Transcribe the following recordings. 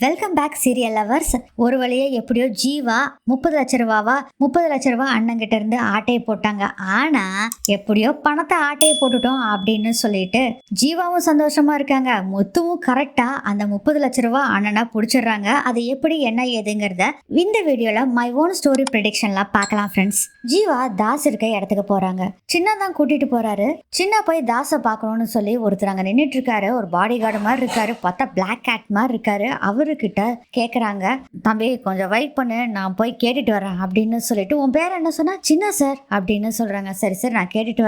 Welcome back serial lovers. ஒரு வழியே எப்படியோ ஜீவா 30 லட்ச ரூபாவா அண்ணங்கிட்ட இருந்து ஆட்டையை போட்டாங்க. ஆனா எப்படியோ பணத்தை ஆட்டையை போட்டுட்டோம் அப்படின்னு சொல்லிட்டு ஜீவாவும் சந்தோஷமா இருக்காங்க. மொத்தமும் கரெக்டா அந்த 30 லட்ச ரூபா அண்ணனா பிடிச்சிடுறாங்க. அது எப்படி என்ன ஏதுங்கிறத இந்த வீடியோல மை ஓன் ஸ்டோரி ப்ரெடிக்ஷன்லாம் பார்க்கலாம் ஃப்ரெண்ட்ஸ். ஜீவா தாஸ் இருக்க இடத்துக்கு போறாங்க. சின்ன தான் கூட்டிட்டு போறாரு. சின்ன போய் தாஸை பார்க்கணும்னு சொல்லி ஒருத்தர் அங்க நின்றுட்டு இருக்காரு. ஒரு பாடி கார்டு மாதிரி இருக்காரு. பார்த்தா பிளாக் கேட் மாதிரி இருக்காரு. அவர்கிட்ட கேக்குறாங்க, தம்பி கொஞ்சம் வெயிட் பண்ணு, நான் போய் கேட்டுட்டு வரேன் அப்படின்னு சொல்லிட்டு, உன் பேர் என்ன சொன்னா? சின்ன சார் அப்படின்னு சொல்றாங்க. சரி சரி நான் கேட்டுட்டு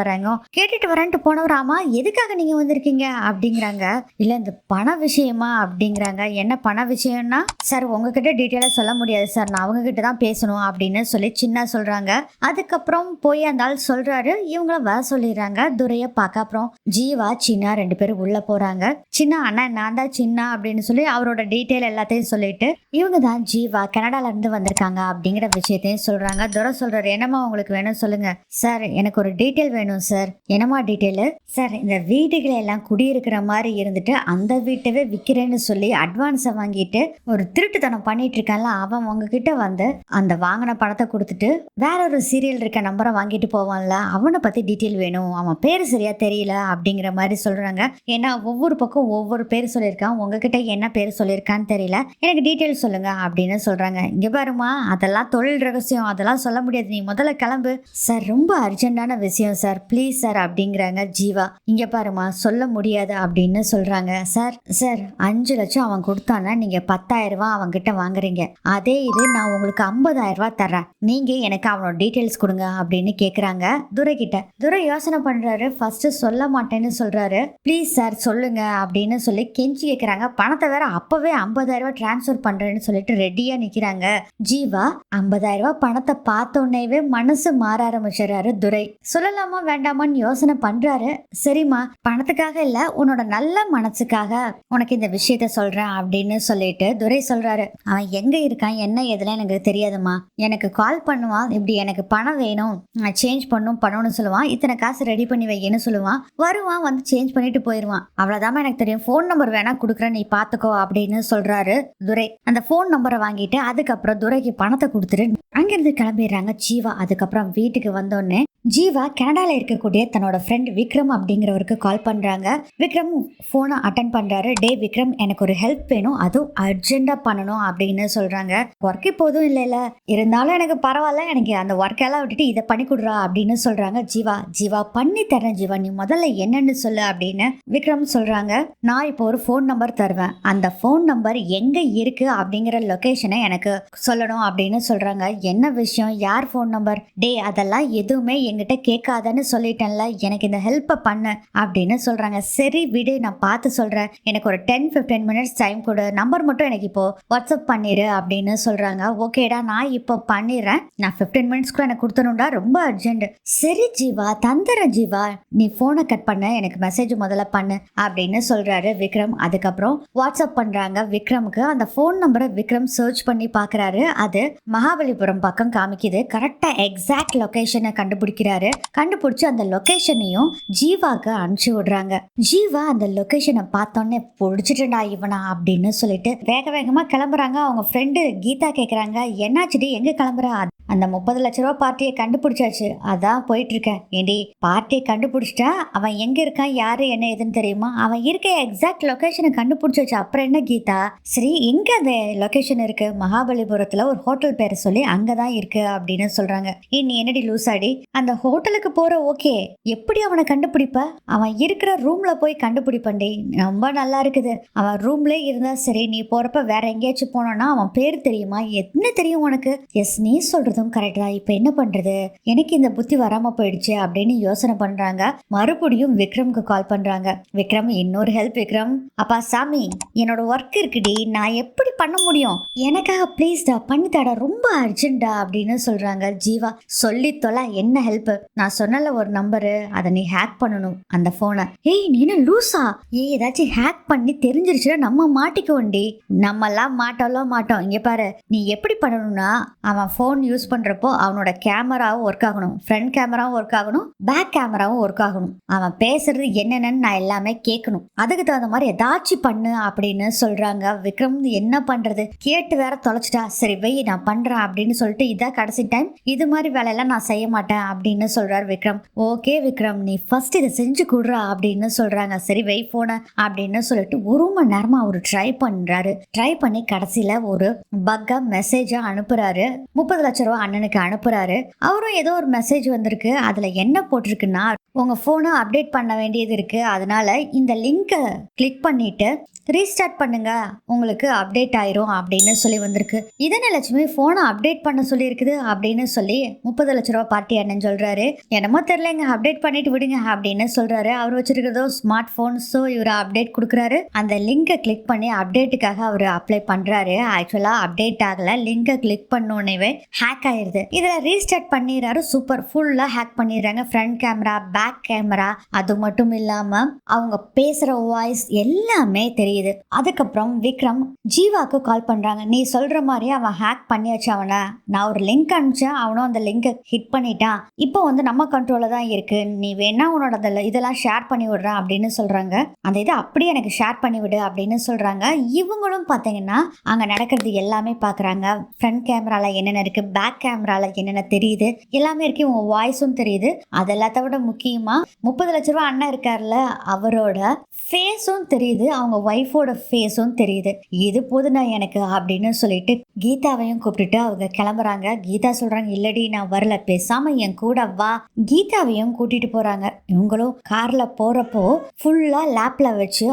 வரேன்ட்டு போனவர், ஆமா எதுக்காக நீங்க வந்திருக்கீங்க அப்படிங்கிறாங்க. இல்ல இந்த பண விஷயமா அப்படிங்கிறாங்க. என்ன பண விஷயம்னா? சார் உங்ககிட்ட டீட்டெயிலா சொல்ல முடியாது சார், நான் அவங்க கிட்ட தான் பேசணும் அப்படின்னு சொல்லி சின்ன சொல்றாங்க. அதுக்கப்புறம் போய் அந்த ஆள் சொல்றாரு, இவங்கள வர சொல்லிடுறாங்க. துரைய பார்க்க அப்புறம் ஜீவா சின்ன 2 பேரும் உள்ள போறாங்க. சின்ன அண்ணன் நான் தான் சின்ன அப்படின்னு சொல்லி அவரோட டீட்டெயில் எல்லாத்தையும் சொல்லிட்டு, இவங்க தான் ஜீவா கனடால இருந்து வந்திருக்காங்க அப்படிங்கிற விஷயத்தையும் சொல்றாங்க. துரை சொல்றாரு, என்னமா உங்களுக்கு வேணும் சொல்லுங்க. சார் எனக்கு ஒரு டீட்டெயில் வேணும் சார். என்னமா டீட்டெயில்? சார் இந்த வீடுகளை எல்லாம் குடியிருக்கிற மாதிரி இருந்துட்டு அந்த வீட்டவே விற்கிறேன்னு சொல்லி அட்வான்ஸை வாங்கிட்டு ஒரு திருட்டுத்தனம் பண்ணிட்டு இருக்கான்ல, அவன் உங்ககிட்ட வந்து அந்த வாங்கின பணத்தை கொடுத்துட்டு வேற ஒரு சீரியல் இருக்க நம்பரை வாங்கிட்டு போவான்ல, அவனை பத்தி டீட்டெயில் வேணும், அவன் பேரு சரியா தெரியல அப்படிங்கிற மாதிரி சொல்றாங்க. ஏன்னா ஒவ்வொரு பக்கம் ஒவ்வொரு பேர் சொல்லியிருக்கான், உங்ககிட்ட என்ன பேர் சொல்லியிருக்கான்னு தெரியல, எனக்கு டீட்டெயில் சொல்லுங்க அப்படின்னு சொல்றாங்க. இங்க பாருமா, அதெல்லாம் தொழில் ரகசியம், அதெல்லாம் சொல்ல முடியாது, நீ முதல்ல கிளம்பு. சார் ரொம்ப அர்ஜென்டான விஷயம் சார், ப்ளீஸ் சார் அப்படிங்கிறாங்க ஜீவா. இங்க பாருமா, சொல்ல முடியாது அப்படின்னு சொல்றாங்க. சார் சார் 5 லட்சம் அவன் கொடுத்தானா நீங்க 10,000 ரூபாய் அவன் கிட்ட வாங்குறீங்க. அதே இது நான் உங்களுக்கு 50,000 ரூபாய் தர்றேன், நீங்க எனக்கு அவனோட டீட்டெயில்ஸ் கொடுங்க அப்படின்னு கேக்குறாங்க துரை கிட்ட. துரை யோசனை பண்றாரு. ஃபர்ஸ்ட் சொல்ல மாட்டேன்னு சொல்றாரு. ப்ளீஸ் சார் சொல்லுங்க அப்படின்னு சொல்லி கெஞ்சி கேக்குறாங்க. பணத்தை வேற அப்பவே 50,000 ரூபாய் டிரான்ஸ்ஃபர் பண்றேன்னு சொல்லிட்டு ரெடியா நிக்கிறாங்க. ஜீவா 50,000 ரூபாய் பணத்தை பார்த்தோன்னேவே மனசு மாற ஆரம்பிச்சாரு. துரை சொல்லலாமா வேண்டாமான்னு யோசனை பண்றாரு. சரிம்மா, பணத்துக்காக இல்ல, உன்னோட நல்ல மனசுக்காக உனக்கு இந்த விஷயத்த சொல்றேன் அப்படின்னு சொல்லிட்டு துரை சொல்றாரு. அவன் எங்க இருக்கான் என்ன எதுல எனக்கு தெரியாதுமா, எனக்கு கால் பண்ணுவான், இப்படி எனக்கு பணம் வேணும், சேஞ்ச் பண்ணணும்னு சொல்லுவான், இத்தனை காசு ரெடி பண்ணி வைன்னு சொல்லுவான், வருவான், வந்து சேஞ்ச் பண்ணிட்டு போயிடுவான், அவ்வளவுதான் எனக்கு தெரியும், போன் நம்பர் வேணா கொடுக்குறேன் நீ பாத்துக்கோ அப்படின்னு சொல்றாரு துரை. அந்த போன் நம்பரை வாங்கிட்டு அதுக்கப்புறம் துரைக்கு பணத்தை கொடுத்துட்டு அங்கிருந்து கிளம்பிடுறாங்க ஜீவா. அதுக்கப்புறம் வீட்டுக்கு வந்தோடனே ஜீவா கனடால இருக்கக்கூடிய தன்னோட ஃப்ரெண்ட் விக்ரம் அப்படிங்கிறவருக்கு கால் பண்றாங்க. விக்ரம் போனை அட்டன் பண்றாரு. டே விக்ரம், எனக்கு ஒரு ஹெல்ப் வேணும், அதுவும் அர்ஜென்டா பண்ணணும் அப்படின்னு சொல்றாங்க. ஒர்க் இப்போதும் இல்ல இருந்தாலும் எனக்கு பரவாயில்ல, எனக்கு அந்த ஒர்க் எல்லாம் விட்டுட்டு இதை பண்ணி கொடுறா அப்படின்னு சொல்றாங்க ஜீவா. ஜீவா பண்ணி தரேன் ஜீவா, நீ முதல்ல என்னன்னு சொல்லு அப்படின்னு விக்ரம் சொல்றாங்க. நான் இப்போ ஒரு போன் நம்பர் தருவேன், அந்த போன் நம்பர் எங்க இருக்கு அப்படிங்கிற லொகேஷனை எனக்கு சொல்லணும் அப்படின்னு சொல்றாங்க. என்ன விஷயம், யார் போன் நம்பர்? டே அதெல்லாம் எதுவுமே என்கிட்ட கேட்காதன்னு சொல்லிட்டேன்ல, எனக்கு இந்த ஹெல்ப்பை பண்ணு அப்படின்னு சொல்றாங்க. சரி விடு, நான் பார்த்து சொல்றேன், எனக்கு ஒரு 10-15 மினிட்ஸ் டைம் கொடு, நம்பர் மட்டும் எனக்கு இப்போ வாட்ஸ்அப் பண்ணிடு அப்படின்னு சொல்றாங்க. ஓகேடா நான் இப்போ பண்ணிடுறேன், நான் 15 மினிட்ஸ்க்குள்ள எனக்கு கொடுத்தணும்டா, ரொம்ப அர்ஜென்ட். சரி ஜீவா தந்துடுறேன் ஜீவா, நீ போனை கட் பண்ண, எனக்கு மெசேஜ் முதல்ல பண்ணு அப்படின்னு சொல்றாரு விக்ரம். அதுக்கப்புறம் வாட்ஸ்அப் பண்றாங்க விக்ரமுக்கு. அந்த போன் நம்பரை விக்ரம் சர்ச் பண்ணி பாக்குறாரு. அது மகாபலிபுரம் பக்கம் காமிக்குது. கரெக்டா எக்ஸாக்ட் லொகேஷனை கண்டுபிடிச்சு அந்த லொகேஷனையும் ஜீவாக்கு அனுப்பிச்சு விடுறாங்க. ஜீவா அந்த லொகேஷனை பார்த்தோன்னே பிடிச்சிட்டுடா இவனா அப்படின்னு சொல்லிட்டு வேக வேகமா கிளம்புறாங்க. அவங்க ஃப்ரெண்டு கீதா கேக்குறாங்க, என்னாச்சுடி எங்க கிளம்புற? அந்த 30 லட்ச ரூபா பார்ட்டியை கண்டுபிடிச்சாச்சு, அதான் போயிட்டு இருக்கேன். ஏண்டி பார்ட்டியை கண்டுபிடிச்சிட்டா அவன் எங்க இருக்கான், யாரு என்ன ஏதுன்னு தெரியுமா? அவன் இருக்க எக்ஸாக்ட் லொகேஷனை கண்டுபிடிச்சாச்சு, அப்புறம் என்ன கீதா? சரி எங்க அந்த லொகேஷன் இருக்கு? மகாபலிபுரத்துல ஒரு ஹோட்டல் பேரை சொல்லி அங்கதான் இருக்கு அப்படின்னு சொல்றாங்க. நீ என்னடி லூசாடி, அந்த ஹோட்டலுக்கு போற ஓகே, எப்படி அவனை கண்டுபிடிப்ப? அவன் இருக்கிற ரூம்ல போய் கண்டுபிடிப்பண்டி, ரொம்ப நல்லா இருக்குது. அவன் ரூம்ல இருந்தா சரி, நீ போறப்ப வேற எங்கேயாச்சும் போனோம்னா அவன் பேர் தெரியுமா? என்ன தெரியும் உனக்கு? எஸ் நீ சொல்றது கரெக்ட் தான், இப்ப என்ன பண்றது, எனக்கு இந்த புத்தி வராம போயிடுச்சு அப்படின்னு யோசனை பண்றாங்க. மறுபடியும் விக்ரம்க்கு கால் பண்றாங்க. விக்ரம் இன்னொரு ஹெல்ப். விக்ரம், அப்பா சாமி என்னோட ஒர்க் இருக்குடி, நான் எப்படி பண்ண முடியும், எனக்காக ப்ளீஸ்டா பண்ணித்தாடா, ரொம்ப அர்ஜென்டா அப்படின்னு சொல்றாங்க ஜீவா. சொல்லி தொலை, என்ன ஹெல்ப் ஹெல்ப். நான் சொன்னல ஒரு நம்பரு, அதை நீ ஹேக் பண்ணணும் அந்த போனை. ஏய் நீ என்ன லூசா? ஏதாச்சும் ஹேக் பண்ணி தெரிஞ்சிருச்சுன்னா நம்ம மாட்டிக்கோண்டி. நம்ம எல்லாம் மாட்டோம். இங்க பாரு, நீ எப்படி பண்ணணும்னா, அவன் போன் யூஸ் பண்றப்போ அவனோட கேமராவும் ஒர்க் ஆகணும், ஃப்ரண்ட் கேமராவும் ஒர்க் ஆகணும், பேக் கேமராவும் ஒர்க் ஆகணும். அவன் பேசுறது என்னென்னு நான் எல்லாமே கேட்கணும். அதுக்கு தகுந்த மாதிரி ஏதாச்சும் பண்ணு அப்படின்னு சொல்றாங்க. விக்ரம் என்ன பண்றது, கேட்டு வேற தொலைச்சிட்டா. சரி வை நான் பண்றேன் அப்படின்னு சொல்லிட்டு, இதான் கடைசி டைம், இது மாதிரி வேலையெல்லாம் நான் செய்ய மாட்டேன் அப்படின்னு சொல்றாரு விக்ரம். ஓகே விக்ரம், நீ ஃபர்ஸ்ட் இதை செஞ்சு கொடுறா அப்படின்னு சொல்றாங்க. சரி வை போன அப்படின்னு சொல்லிட்டு 1 மணி நேரமா அவரு ட்ரை பண்றாரு. ட்ரை பண்ணி கடைசியில ஒரு பக்கா மெசேஜா அனுப்புறாரு. 30 லட்சம் ரூபாய் அண்ணனுக்கு அனுப்புறாரு. அவரும் ஏதோ ஒரு மெசேஜ் வந்திருக்கு. அதுல என்ன போட்டிருக்குன்னா, உங்க போனை அப்டேட் பண்ண வேண்டியது இருக்கு, அதனால இந்த லிங்கை கிளிக் பண்ணிட்டு ரீஸ்டார்ட் பண்ணுங்க, உங்களுக்கு அப்டேட் ஆயிரும் அப்படின்னு சொல்லி வந்திருக்கு. இதனை லட்சுமி போனை அப்டேட் பண்ண சொல்லி இருக்குது அப்படின்னு சொல்லி 30 லட்ச ரூபாய் பார்ட்டி அண்ணன் சொல்றாரு. என்னமோ தெரியலங்க, அப்டேட் பண்ணிட்டு விடுங்க அப்படின்னு சொல்றாரு. அவர் வச்சிருக்கிறதோ ஸ்மார்ட் போன். ஸோ இவர் அப்டேட் கொடுக்குறாரு. அந்த லிங்கை கிளிக் பண்ணி அப்டேட்டுக்காக அவர் அப்ளை பண்றாரு. ஆக்சுவலா அப்டேட் ஆகல, லிங்கை கிளிக் பண்ணோடனே ஹேக் ஆயிருது. இதுல ரீஸ்டார்ட் பண்ணிடுறாரு. சூப்பர், ஃபுல்லா ஹேக் பண்ணிடுறாங்க. ஃப்ரண்ட் கேமரா, பேக் கேமரா, அது மட்டும் இல்லாம அவங்க பேசுற வாய்ஸ் எல்லாமே தெரியுது. அதுக்கப்புறம் விக்ரம் ஜீவாக்கு கால் பண்றாங்க. நீ சொல்ற மாதிரி அவன் ஹேக் பண்ணியாச்சு அவனை. நான் ஒரு லிங்க் அனுப்பிச்சேன், அவனும் அந்த லிங்கை ஹிட் பண்ணிட்டான். இப்போ நம்ம கண்ட்ரோல்ல தான் இருக்கு. நீ வேணா உன்னோட இதெல்லாம் ஷேர் பண்ணி விடுறேன் அப்படின்னு சொல்றாங்க. அந்த இதை அப்படியே எனக்கு ஷேர் பண்ணி விடு அப்படின்னு சொல்றாங்க. இவங்களும் பாத்தீங்கன்னா அங்க நடக்கிறது எல்லாமே பாக்குறாங்க. ஃப்ரண்ட் கேமரால என்னென்ன இருக்கு, பேக் கேமரால என்னென்ன தெரியுது, எல்லாமே இருக்கு. உங்க வாய்ஸும் தெரியுது. அது எல்லாத்த விட முக்கியமா 30 லட்ச ரூபாய் அண்ணன் இருக்காருல்ல, அவரோட ஃபேஸும் தெரியுது, அவங்க ஒய்ஃபோட ஃபேஸும் தெரியுது. இது போதுனா எனக்கு அப்படின்னு சொல்லிட்டு கீதாவையும் கூப்பிட்டுட்டு அவங்க கிளம்புறாங்க. கீதா சொல்றாங்க, இல்லடி நான் வரல, பேசாம என் கூட வா. கீதாவையும் கூட்டிட்டு போறாங்க. இவங்களும் கார்ல போறப்போ ஃபுல்லா லேப்ல வச்சு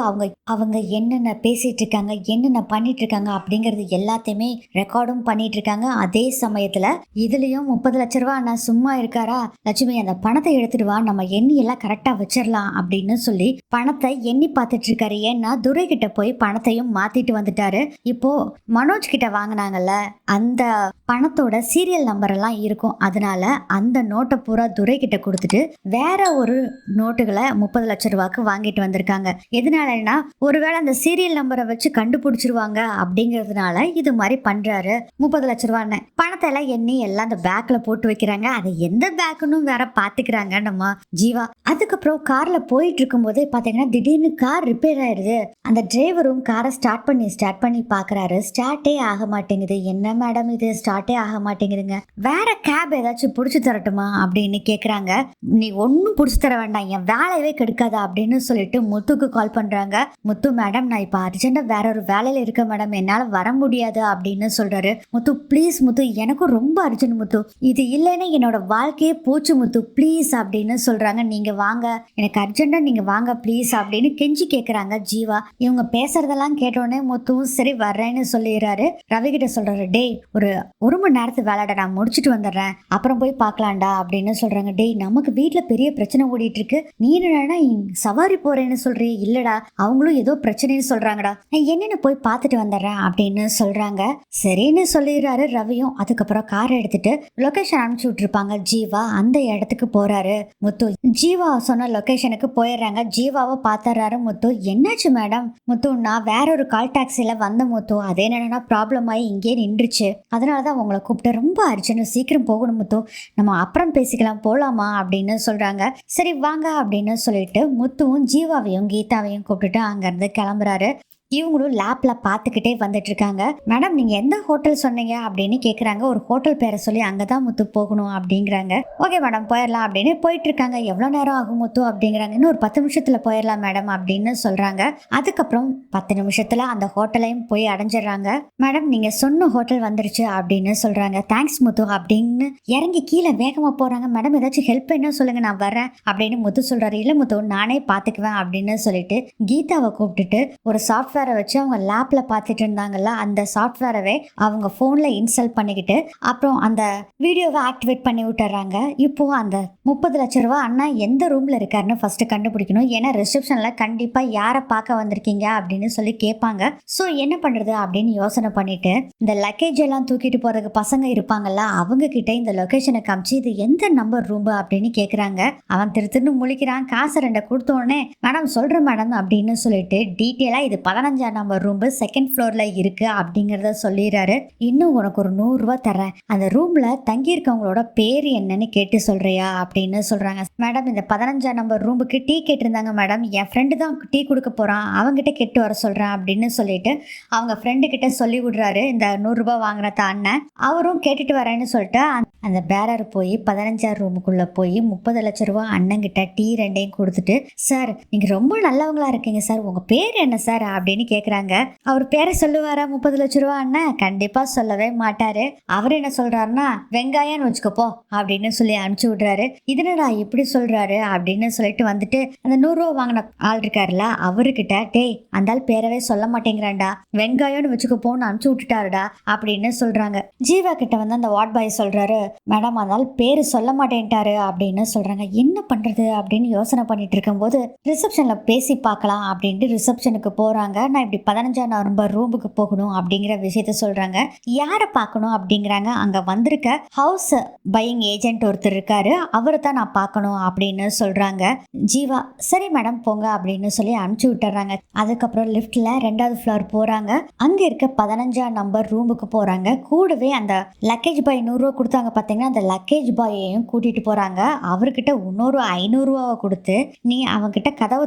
அவங்க என்னென்ன பேசிட்டு இருக்காங்க, என்னென்ன பண்ணிட்டு இருக்காங்க அப்படிங்கறது எல்லாத்தையுமே ரெக்கார்டும் பண்ணிட்டு இருக்காங்க. அதே சமயத்துல இதுலயும் 30 லட்ச ரூபாய் நான் சும்மா இருக்காரா, லட்சுமி அந்த பணத்தை எடுத்துட்டு வா, நம்ம எண்ணி எல்லாம் கரெக்டா வச்சிடலாம் அப்படின்னு சொல்லி பணத்தை எண்ணி பார்த்துட்டு இருக்காரு. ஏன்னா துரை கிட்ட போய் பணத்தையும் மாத்திட்டு வந்துட்டாரு. இப்போ மனோஜ் கிட்ட வாங்கினாங்கல்ல, அந்த பணத்தோட சீரியல் நம்பர் எல்லாம் இருக்கும். அதனால அந்த நோட்டை பூரா துரை கிட்ட கொடுத்துட்டு வேற ஒரு நோட்டுகளை 30 லட்சம் ரூபாய்க்கு வாங்கிட்டு வந்திருக்காங்க. எதனாலன்னா ஒருவேளை அந்த சீரியல் நம்பரை வச்சு கண்டுபிடிச்சிருவாங்க அப்படிங்கிறதுனால இது மாதிரி பண்றாரு. 30 லட்ச ரூபான்னு பணத்தை எல்லாம் எண்ணி எல்லாம் அந்த பேக்ல போட்டு வைக்கிறாங்க. அதை எந்த பேக்குன்னு வேற பாத்துக்கிறாங்க நம்ம ஜீவா. அதுக்கப்புறம் கார்ல போயிட்டு இருக்கும் போதே பாத்தீங்கன்னா திடீர்னு கார் ரிப்பேர் ஆயிருது. அந்த டிரைவரும் காரை ஸ்டார்ட் பண்ணி பாக்குறாரு. ஸ்டார்ட்டே ஆக மாட்டேங்குது. என்ன மேடம் இது ஸ்டார்ட்டே ஆக மாட்டேங்குதுங்க, வேற கேப் ஏதாச்சும் புடிச்சு தரட்டுமா அப்படின்னு கேக்குறாங்க. நீ ஒன்னும் புடிச்சு தர வேண்டாம், என் வேலையவே கெடுக்காதா அப்படின்னு சொல்லிட்டு முத்துக்கு கால் பண்றாங்க. முத்து மேடம் நான் இப்ப அர்ஜென்டா வேற ஒரு வேலையில இருக்க மேடம், என்னால வர முடியாது அப்படின்னு சொல்றாரு. முத்து ப்ளீஸ் முத்து, எனக்கும் ரொம்ப அர்ஜென்ட் முத்து, இது இல்லைன்னா என்னோட வாழ்க்கையே போச்சு முத்து ப்ளீஸ் அப்படின்னு சொல்றாங்க. நீங்க வாங்க, எனக்கு அர்ஜென்டா நீங்க வாங்க ப்ளீஸ் அப்படின்னு கெஞ்சி கேக்குறாங்க ஜீவா. இவங்க பேசுறதெல்லாம் கேட்டோடனே முத்துவும் சரி வர்றேன்னு சொல்லிடுறாரு. ரவி கிட்ட சொல்றாரு, டேய் ஒரு மணி நேரத்து வேலைடா, நான் முடிச்சுட்டு வந்துடுறேன், அப்புறம் போய் பார்க்கலாம்டா அப்படின்னு சொல்றாங்க. டேய் நமக்கு வீட்டுல பெரிய பிரச்சனை ஓடிட்டு இருக்கு, நீ என்னடா சவாரி போறேன்னு சொல்றீ? இல்லடா அவங்களும் ஏதோ பிரச்சனைன்னு சொல்றாங்கடா, நான் என்னன்னு போய் பார்த்துட்டு வந்துடுறேன் அப்படின்னு சொல்றாங்க. சரின்னு சொல்லிடுறாரு ரவியும். அதுக்கப்புறம் கார் எடுத்துட்டு லொகேஷன் அனுப்பிச்சு விட்டுருப்பாங்க ஜீவா. அந்த இடத்துக்கு போறாரு முத்து. ஜீவா சொன்ன லொகேஷனுக்கு போயிடுறாங்க. ஜீவாவை பார்த்துறாரு முத்து. என்னாச்சு மேடம்? முத்து நான் வேற ஒரு கால் டாக்ஸில வந்த முத்து, அதே என்னன்னா ப்ராப்ளம் ஆகி இங்கே நின்றுச்சு, அதனாலதான் உங்களை கூப்பிட்டு, ரொம்ப அர்ஜென்ட், சீக்கிரம் போகணும் முத்து, நம்ம அப்புறம் பேசிக்கலாம் போலாமா அப்படின்னு சொல்றாங்க. சரி வாங்க அப்படின்னு சொல்லிட்டு முத்துவும் ஜீவாவையும் கீதாவையும் கூப்பிட்டுட்டு அங்கிருந்து கிளம்புறாரு. இவங்களும் லேப்ல பார்த்துக்கிட்டே வந்துட்டு இருக்காங்க. மேடம் நீங்க எந்த ஹோட்டல் சொன்னீங்க அப்படின்னு கேக்குறாங்க. ஒரு ஹோட்டல் பேரை சொல்லி அங்கதான் முத்து போகணும் அப்படிங்கிறாங்க. ஓகே மேடம் போயிடலாம் அப்படின்னு போயிட்டு இருக்காங்க. எவ்வளவு நேரம் ஆகும் முத்து அப்படிங்கிறாங்க. இன்னும் ஒரு 10 நிமிஷத்துல போயிடலாம் மேடம் அப்படின்னு சொல்றாங்க. அதுக்கப்புறம் 10 நிமிஷத்துல அந்த ஹோட்டலையும் போய் அடைஞ்சிடறாங்க. மேடம் நீங்க சொன்ன ஹோட்டல் வந்துருச்சு அப்படின்னு சொல்றாங்க. தேங்க்ஸ் முத்து அப்படின்னு இறங்கி கீழே வேகமா போறாங்க. மேடம் ஏதாச்சும் ஹெல்ப் என்ன சொல்லுங்க, நான் வரேன் அப்படின்னு முத்து சொல்றாரு. இல்ல முத்து நானே பாத்துக்குவேன் அப்படின்னு சொல்லிட்டு கீதாவை கூப்பிட்டுட்டு ஒரு சாஃப்ட்வேர் சாஃப்ட்வேரை வச்சு அவங்க லேப்ல பார்த்துட்டு இருந்தாங்கல்ல, அந்த சாஃப்ட்வேரவே அவங்க ஃபோன்ல இன்ஸ்டால் பண்ணிக்கிட்டு அப்புறம் அந்த வீடியோவை ஆக்டிவேட் பண்ணி விட்டுறாங்க. இப்போ அந்த 30 லட்ச ரூபா அண்ணா எந்த ரூம்ல இருக்காருன்னு ஃபர்ஸ்ட் கண்டுபிடிக்கணும். ஏன்னா ரிசப்ஷன்ல கண்டிப்பா யாரை பார்க்க வந்திருக்கீங்க அப்படின்னு சொல்லி கேட்பாங்க. ஸோ என்ன பண்றது அப்படின்னு யோசனை பண்ணிட்டு இந்த லக்கேஜ் எல்லாம் தூக்கிட்டு போறதுக்கு பசங்க இருப்பாங்கல்ல, அவங்க கிட்ட இந்த லொகேஷனை காமிச்சு இது எந்த நம்பர் ரூம் அப்படின்னு கேக்குறாங்க. அவன் திருன்னு முழிக்கிறான். காசு 2 கொடுத்த உடனே மேடம் சொல்றேன் மேடம் அப்படின்னு சொல்லிட்டு டீட்டெயிலா இது 15ஆம் நம்பர் ரூம் செகண்ட் ஃப்ளோர்ல இருக்கு அப்படிங்கறத சொல்லிடுறாரு. இன்னும் உனக்கு ஒரு 100 ரூபாய் தரேன், அந்த ரூம்ல தங்கி இருக்கவங்களோட பேரு என்னன்னு கேட்டு சொல்றியா அப்படின்னு சொல்றாங்க. மேடம் இந்த 15ஆம் நம்பர் ரூமுக்கு டீ கேட்டிருந்தாங்க மேடம், என் ஃப்ரெண்டு தான் டீ கொடுக்க போறான், அவங்கிட்ட கேட்டு வர சொல்றேன் அப்படின்னு சொல்லிட்டு அவங்க ஃப்ரெண்டு கிட்ட சொல்லி விடுறாரு இந்த 100 ரூபாய் வாங்கின அண்ணன். அவரும் கேட்டுட்டு வரேன்னு சொல்லிட்டு அந்த பேரர் போய் 15ஆம் ரூமுக்குள்ள போய் 30 லட்ச ரூபாய் அண்ணன் கிட்ட டீ 2 கொடுத்துட்டு, சார் நீங்க ரொம்ப நல்லவங்களா இருக்கீங்க சார், உங்க பேர் என்ன சார் அப்படின்னு கேக்குறாங்க. அவர் பேரை சொல்லுவாரா 30 லட்ச ரூபாய் அண்ணன்? கண்டிப்பா சொல்லவே மாட்டாரு. அவர் என்ன சொல்றாருன்னா வெங்காயம்னு வச்சுக்கப்போ அப்படின்னு சொல்லி அனுப்பிச்சு விடுறாரு. இதுனடா இப்படி சொல்றாரு அப்படின்னு சொல்லிட்டு வந்துட்டு அந்த 100 ரூபாய் வாங்கின ஆள் இருக்காருல்ல, அவர்கிட்ட டேய் அந்த ஆள் பேரவே சொல்ல மாட்டேங்கிறான்டா, வெங்காயம்னு வச்சுக்கப்போன்னு அனுப்பிச்சு விட்டுட்டாருடா அப்படின்னு சொல்றாங்க. ஜீவா கிட்ட வந்து அந்த வார்ட் பாய் சொல்றாரு, மேடம் அதனால பேரு சொல்ல மாட்டேன்ட்டாரு அப்படின்னு சொல்றாங்க. என்ன பண்றது அப்படின்னு யோசனை பண்ணிட்டு இருக்கும்போது ரிசப்ஷன்ல பேசி பார்க்கலாம் அப்படின்ட்டு ரிசப்ஷனுக்கு போறாங்க. நான் இப்படி 15ஆம் நம்பர் ரூமுக்கு போகணும் அப்படிங்கிற விஷயத்த சொல்றாங்க. யாரை பார்க்கணும் அப்படிங்கிறாங்க. அங்க வந்திருக்க ஹவுஸ் பையிங் ஏஜென்ட் ஒருத்தர் இருக்காரு, அவரை தான் நான் பார்க்கணும் அப்படின்னு சொல்றாங்க. ஜீவா சரி மேடம் போங்க அப்படின்னு சொல்லி அனுப்பிச்சு விட்டுறாங்க. அதுக்கப்புறம் லிஃப்ட்ல 2வது ஃப்ளோர் போறாங்க. அங்க இருக்க 15ஆம் நம்பர் ரூமுக்கு போறாங்க. கூடவே அந்த லக்கேஜ் பாய் 100 ரூபா கொடுத்தாங்க பாத்தீங்கன்னா, அந்த லக்கேஜ் பாயையும் கூட்டிட்டு போறாங்க. அவர்கிட்ட இன்னொரு 500 ரூபாவை கொடுத்து நீ அவன்கிட்ட கதவை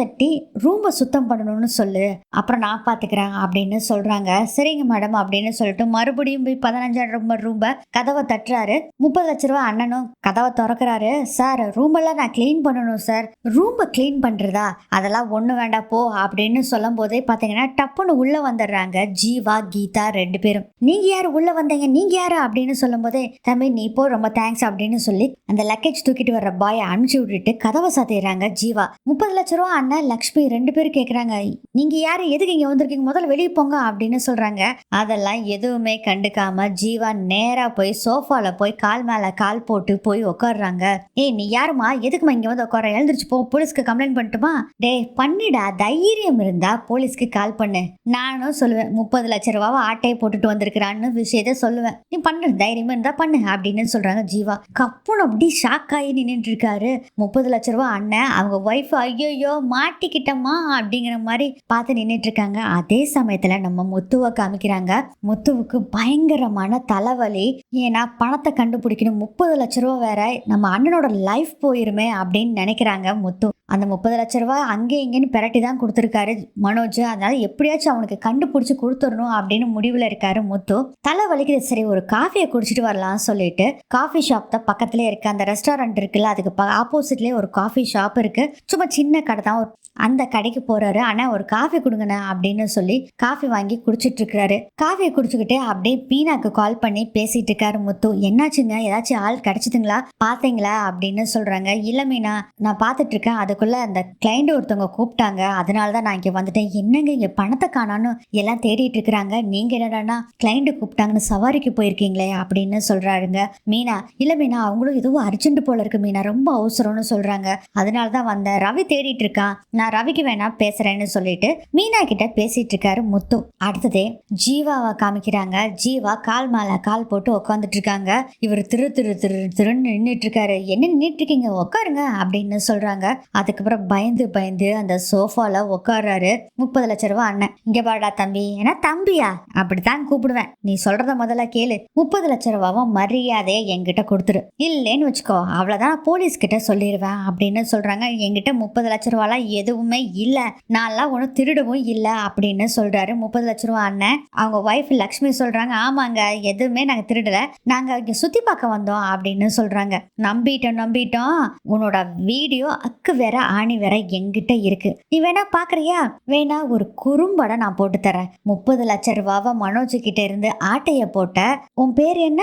தட்டி ரூமை சுத்தம் பண்ணணும்னு சொல்லு, அப்புறம் நான் பாத்துக்கிறேன் அப்படின்னு சொல்றாங்க. சரிங்க மேடம் அப்படின்னு சொல்லிட்டு மறுபடியும் போய் 15ஆம் நம்பர் ரூமை கதவை தட்டுறாரு. 30 லட்ச ரூபாய் அண்ணனும் கதவை திறக்கிறாரு. சார் ரூம் எல்லாம் நான் கிளீன் பண்ணணும் சார். ரூமை கிளீன் பண்றதா, அதெல்லாம் ஒண்ணு வேண்டாம் போ அப்படின்னு சொல்லும் போதே பாத்தீங்கன்னா டப்புன்னு உள்ள வந்துடுறாங்க ஜீவா கீதா 2 பேரும். நீங்க யாரு உள்ள வந்தீங்க, நீங்க யாரு அப்படின்னு சொல்லும் போதே தம்பி நீ போ ரொம்ப தேங்க்ஸ் அப்படின்னு சொல்லி அந்த லக்கேஜ் தூக்கிட்டு வர்ற பாய் அனுப்பிச்சு விட்டுட்டு கதவை சாத்திடுறாங்க ஜீவா. 30 லட்ச ரூபா அண்ணன் லக்ஷ்மி 2 பேரும் கேக்குறாங்க, நீங்க யாரு, எதுக்கு இங்க வந்திருக்கீங்க, முதல்ல வெளியே போங்க அப்படின்னு சொல்றாங்க. அதெல்லாம் எதுவுமே கண்டுக்காம ஜீவா நேரா போய் சோஃபால போய் கால் மேல கால் போட்டு போய் உட்காடுறாங்க. ஏய் நீ யாருமா, எதுக்குமா இங்க வந்து உட்கார, எழுந்திரிச்சு போ, போலீஸ்க்கு கம்ப்ளைண்ட் பண்ணிட்டுமா. டே பண்ணிடா, தைரியம் இருந்தா போலீஸ்க்கு கால் பண்ணு, நானும் சொல்லுவேன் 30 லட்ச ரூபாவை ஆட்டையை போட்டுட்டு வந்திருக்கிறான்னு விஷயத்த சொல்லுவேன், நீ பண்ணு தைரியமா இருந்தா பண்ணு அப்படின்னு சொல்றாங்க. ஜீவா கப்புன்னு அப்படி ஷாக் ஆகி நின்றுட்டு இருக்காரு. 30 லட்ச ரூபாய் அண்ணன் அவங்க ஒய்ஃப் ஐயோ மாட்டிக்கிட்டமா அப்படிங்கிற மாதிரி பார்த்து நின்றுட்டு இருக்காங்க. அதே சமயத்துல நம்ம முத்துவை காமிக்கிறாங்க. முத்துவுக்கு பயங்கரமான தலைவலி. ஏன்னா பணத்தை கண்டுபிடிக்கணும், 30 லட்ச ரூபாய் வேற, நம்ம அண்ணனோட லைஃப் போயிருமே அப்படின்னு நினைக்கிறாங்க முத்து. அந்த 30 லட்ச ரூபாய் அங்கே இங்கேன்னு பெரட்டி தான் கொடுத்துருக்காரு மனோஜ். அதனால எப்படியாச்சும் அவனுக்கு கண்டுபிடிச்சு கொடுத்துடணும் அப்படின்னு முடிவில் இருக்காரு முத்து. தலை வலிக்குது, சரி ஒரு காஃபியை குடிச்சிட்டு வரலாம்னு சொல்லிட்டு காஃபி ஷாப் தான் பக்கத்துலேயே இருக்கு. அந்த ரெஸ்டாரண்ட் இருக்குல்ல, அதுக்கு ஆப்போசிட்லேயே ஒரு காஃபி ஷாப் இருக்கு. சும்மா சின்ன கடை தான். அந்த கடைக்கு போறாரு. ஆனா ஒரு காஃபி கொடுங்கண்ணா அப்படின்னு சொல்லி காஃபி வாங்கி குடிச்சிட்டு இருக்காரு. காஃபியை குடிச்சுக்கிட்டே அப்படியே மீனாக்கு கால் பண்ணி பேசிட்டு இருக்காரு முத்து. என்னாச்சுங்க, ஏதாச்சும் ஆள் கிடைச்சதுங்களா, பாத்தீங்களா அப்படின்னு சொல்றாங்க. இல்ல மீனா நான் பாத்துட்டு இருக்கேன், அதுக்குள்ள அந்த கிளைண்ட் ஒருத்தவங்க கூப்பிட்டாங்க, அதனாலதான் நான் இங்க வந்துட்டேன். என்னங்க இங்க பணத்தை காணான்னு எல்லாம் தேடிட்டு இருக்கிறாங்க, நீங்க என்னடானா கிளைண்ட் கூப்பிட்டாங்கன்னு சவாரிக்கு போயிருக்கீங்களே அப்படின்னு சொல்றாருங்க. மீனா இல்ல மீனா அவங்களும் எதுவும் அர்ஜென்ட் போல இருக்கு மீனா, ரொம்ப அவசரம்னு சொல்றாங்க, அதனாலதான் வந்தேன், ரவி தேடிட்டு இருக்கான், நான் ரவிக்கு வேணா பேசுறேன்னு சொல்லிட்டு மீனா கிட்ட பேசிட்டு இருக்காரு முத்து. அடுத்ததே ஜீவாவை காமிக்கிறாங்க. ஜீவா கால் மேல கால் போட்டு உட்காந்துட்டு இருக்காங்க. இவர் திருன்னு நின்றுட்டு இருக்காரு. என்ன நின்றுட்டு இருக்கீங்க, உட்காருங்க அப்படின்னு சொல்றாங்க. அதுக்கப்புறம் பயந்து அந்த சோஃபால உட்கார்றாரு. 30 லட்ச ரூபாய் அண்ணன், இங்க பாடா தம்பி, ஏன்னா தம்பியா அப்படித்தான் கூப்பிடுவேன், நீ சொல்றத முதல்ல கேளு, 30 லட்ச ரூபாவும் மரியாதையை என்கிட்ட கொடுத்துரு, இல்லைன்னு வச்சுக்கோ அவ்வளவுதான் போலீஸ் கிட்ட சொல்லிடுவேன் அப்படின்னு சொல்றாங்க. என்கிட்ட 30 லட்ச ரூபாய்லாம் எதுவுமே இல்ல, நான்லாம் ஒன்றும் திருடவும் இல்ல அப்படின்னு சொல்றாரு 30 லட்ச ரூபாய் அண்ணன். அவங்க ஒய்ஃப் லக்ஷ்மி சொல்றாங்க, ஆமாங்க எதுவுமே நாங்க திருடல, நாங்க இங்க சுத்தி பார்க்க வந்தோம் அப்படின்னு சொல்றாங்க. நம்பிட்டோம், உன்னோட வீடியோ அக்கு வேற வேற ஆணி வேற என்கிட்ட இருக்கு. நீ வேணா பாக்குறியா? வேணா ஒரு குறும்படம் நான் போட்டு தரேன். 30 லட்சம் ரூபாவை மனோஜ் கிட்ட இருந்து ஆட்டைய போட்ட உன் பேர் என்ன?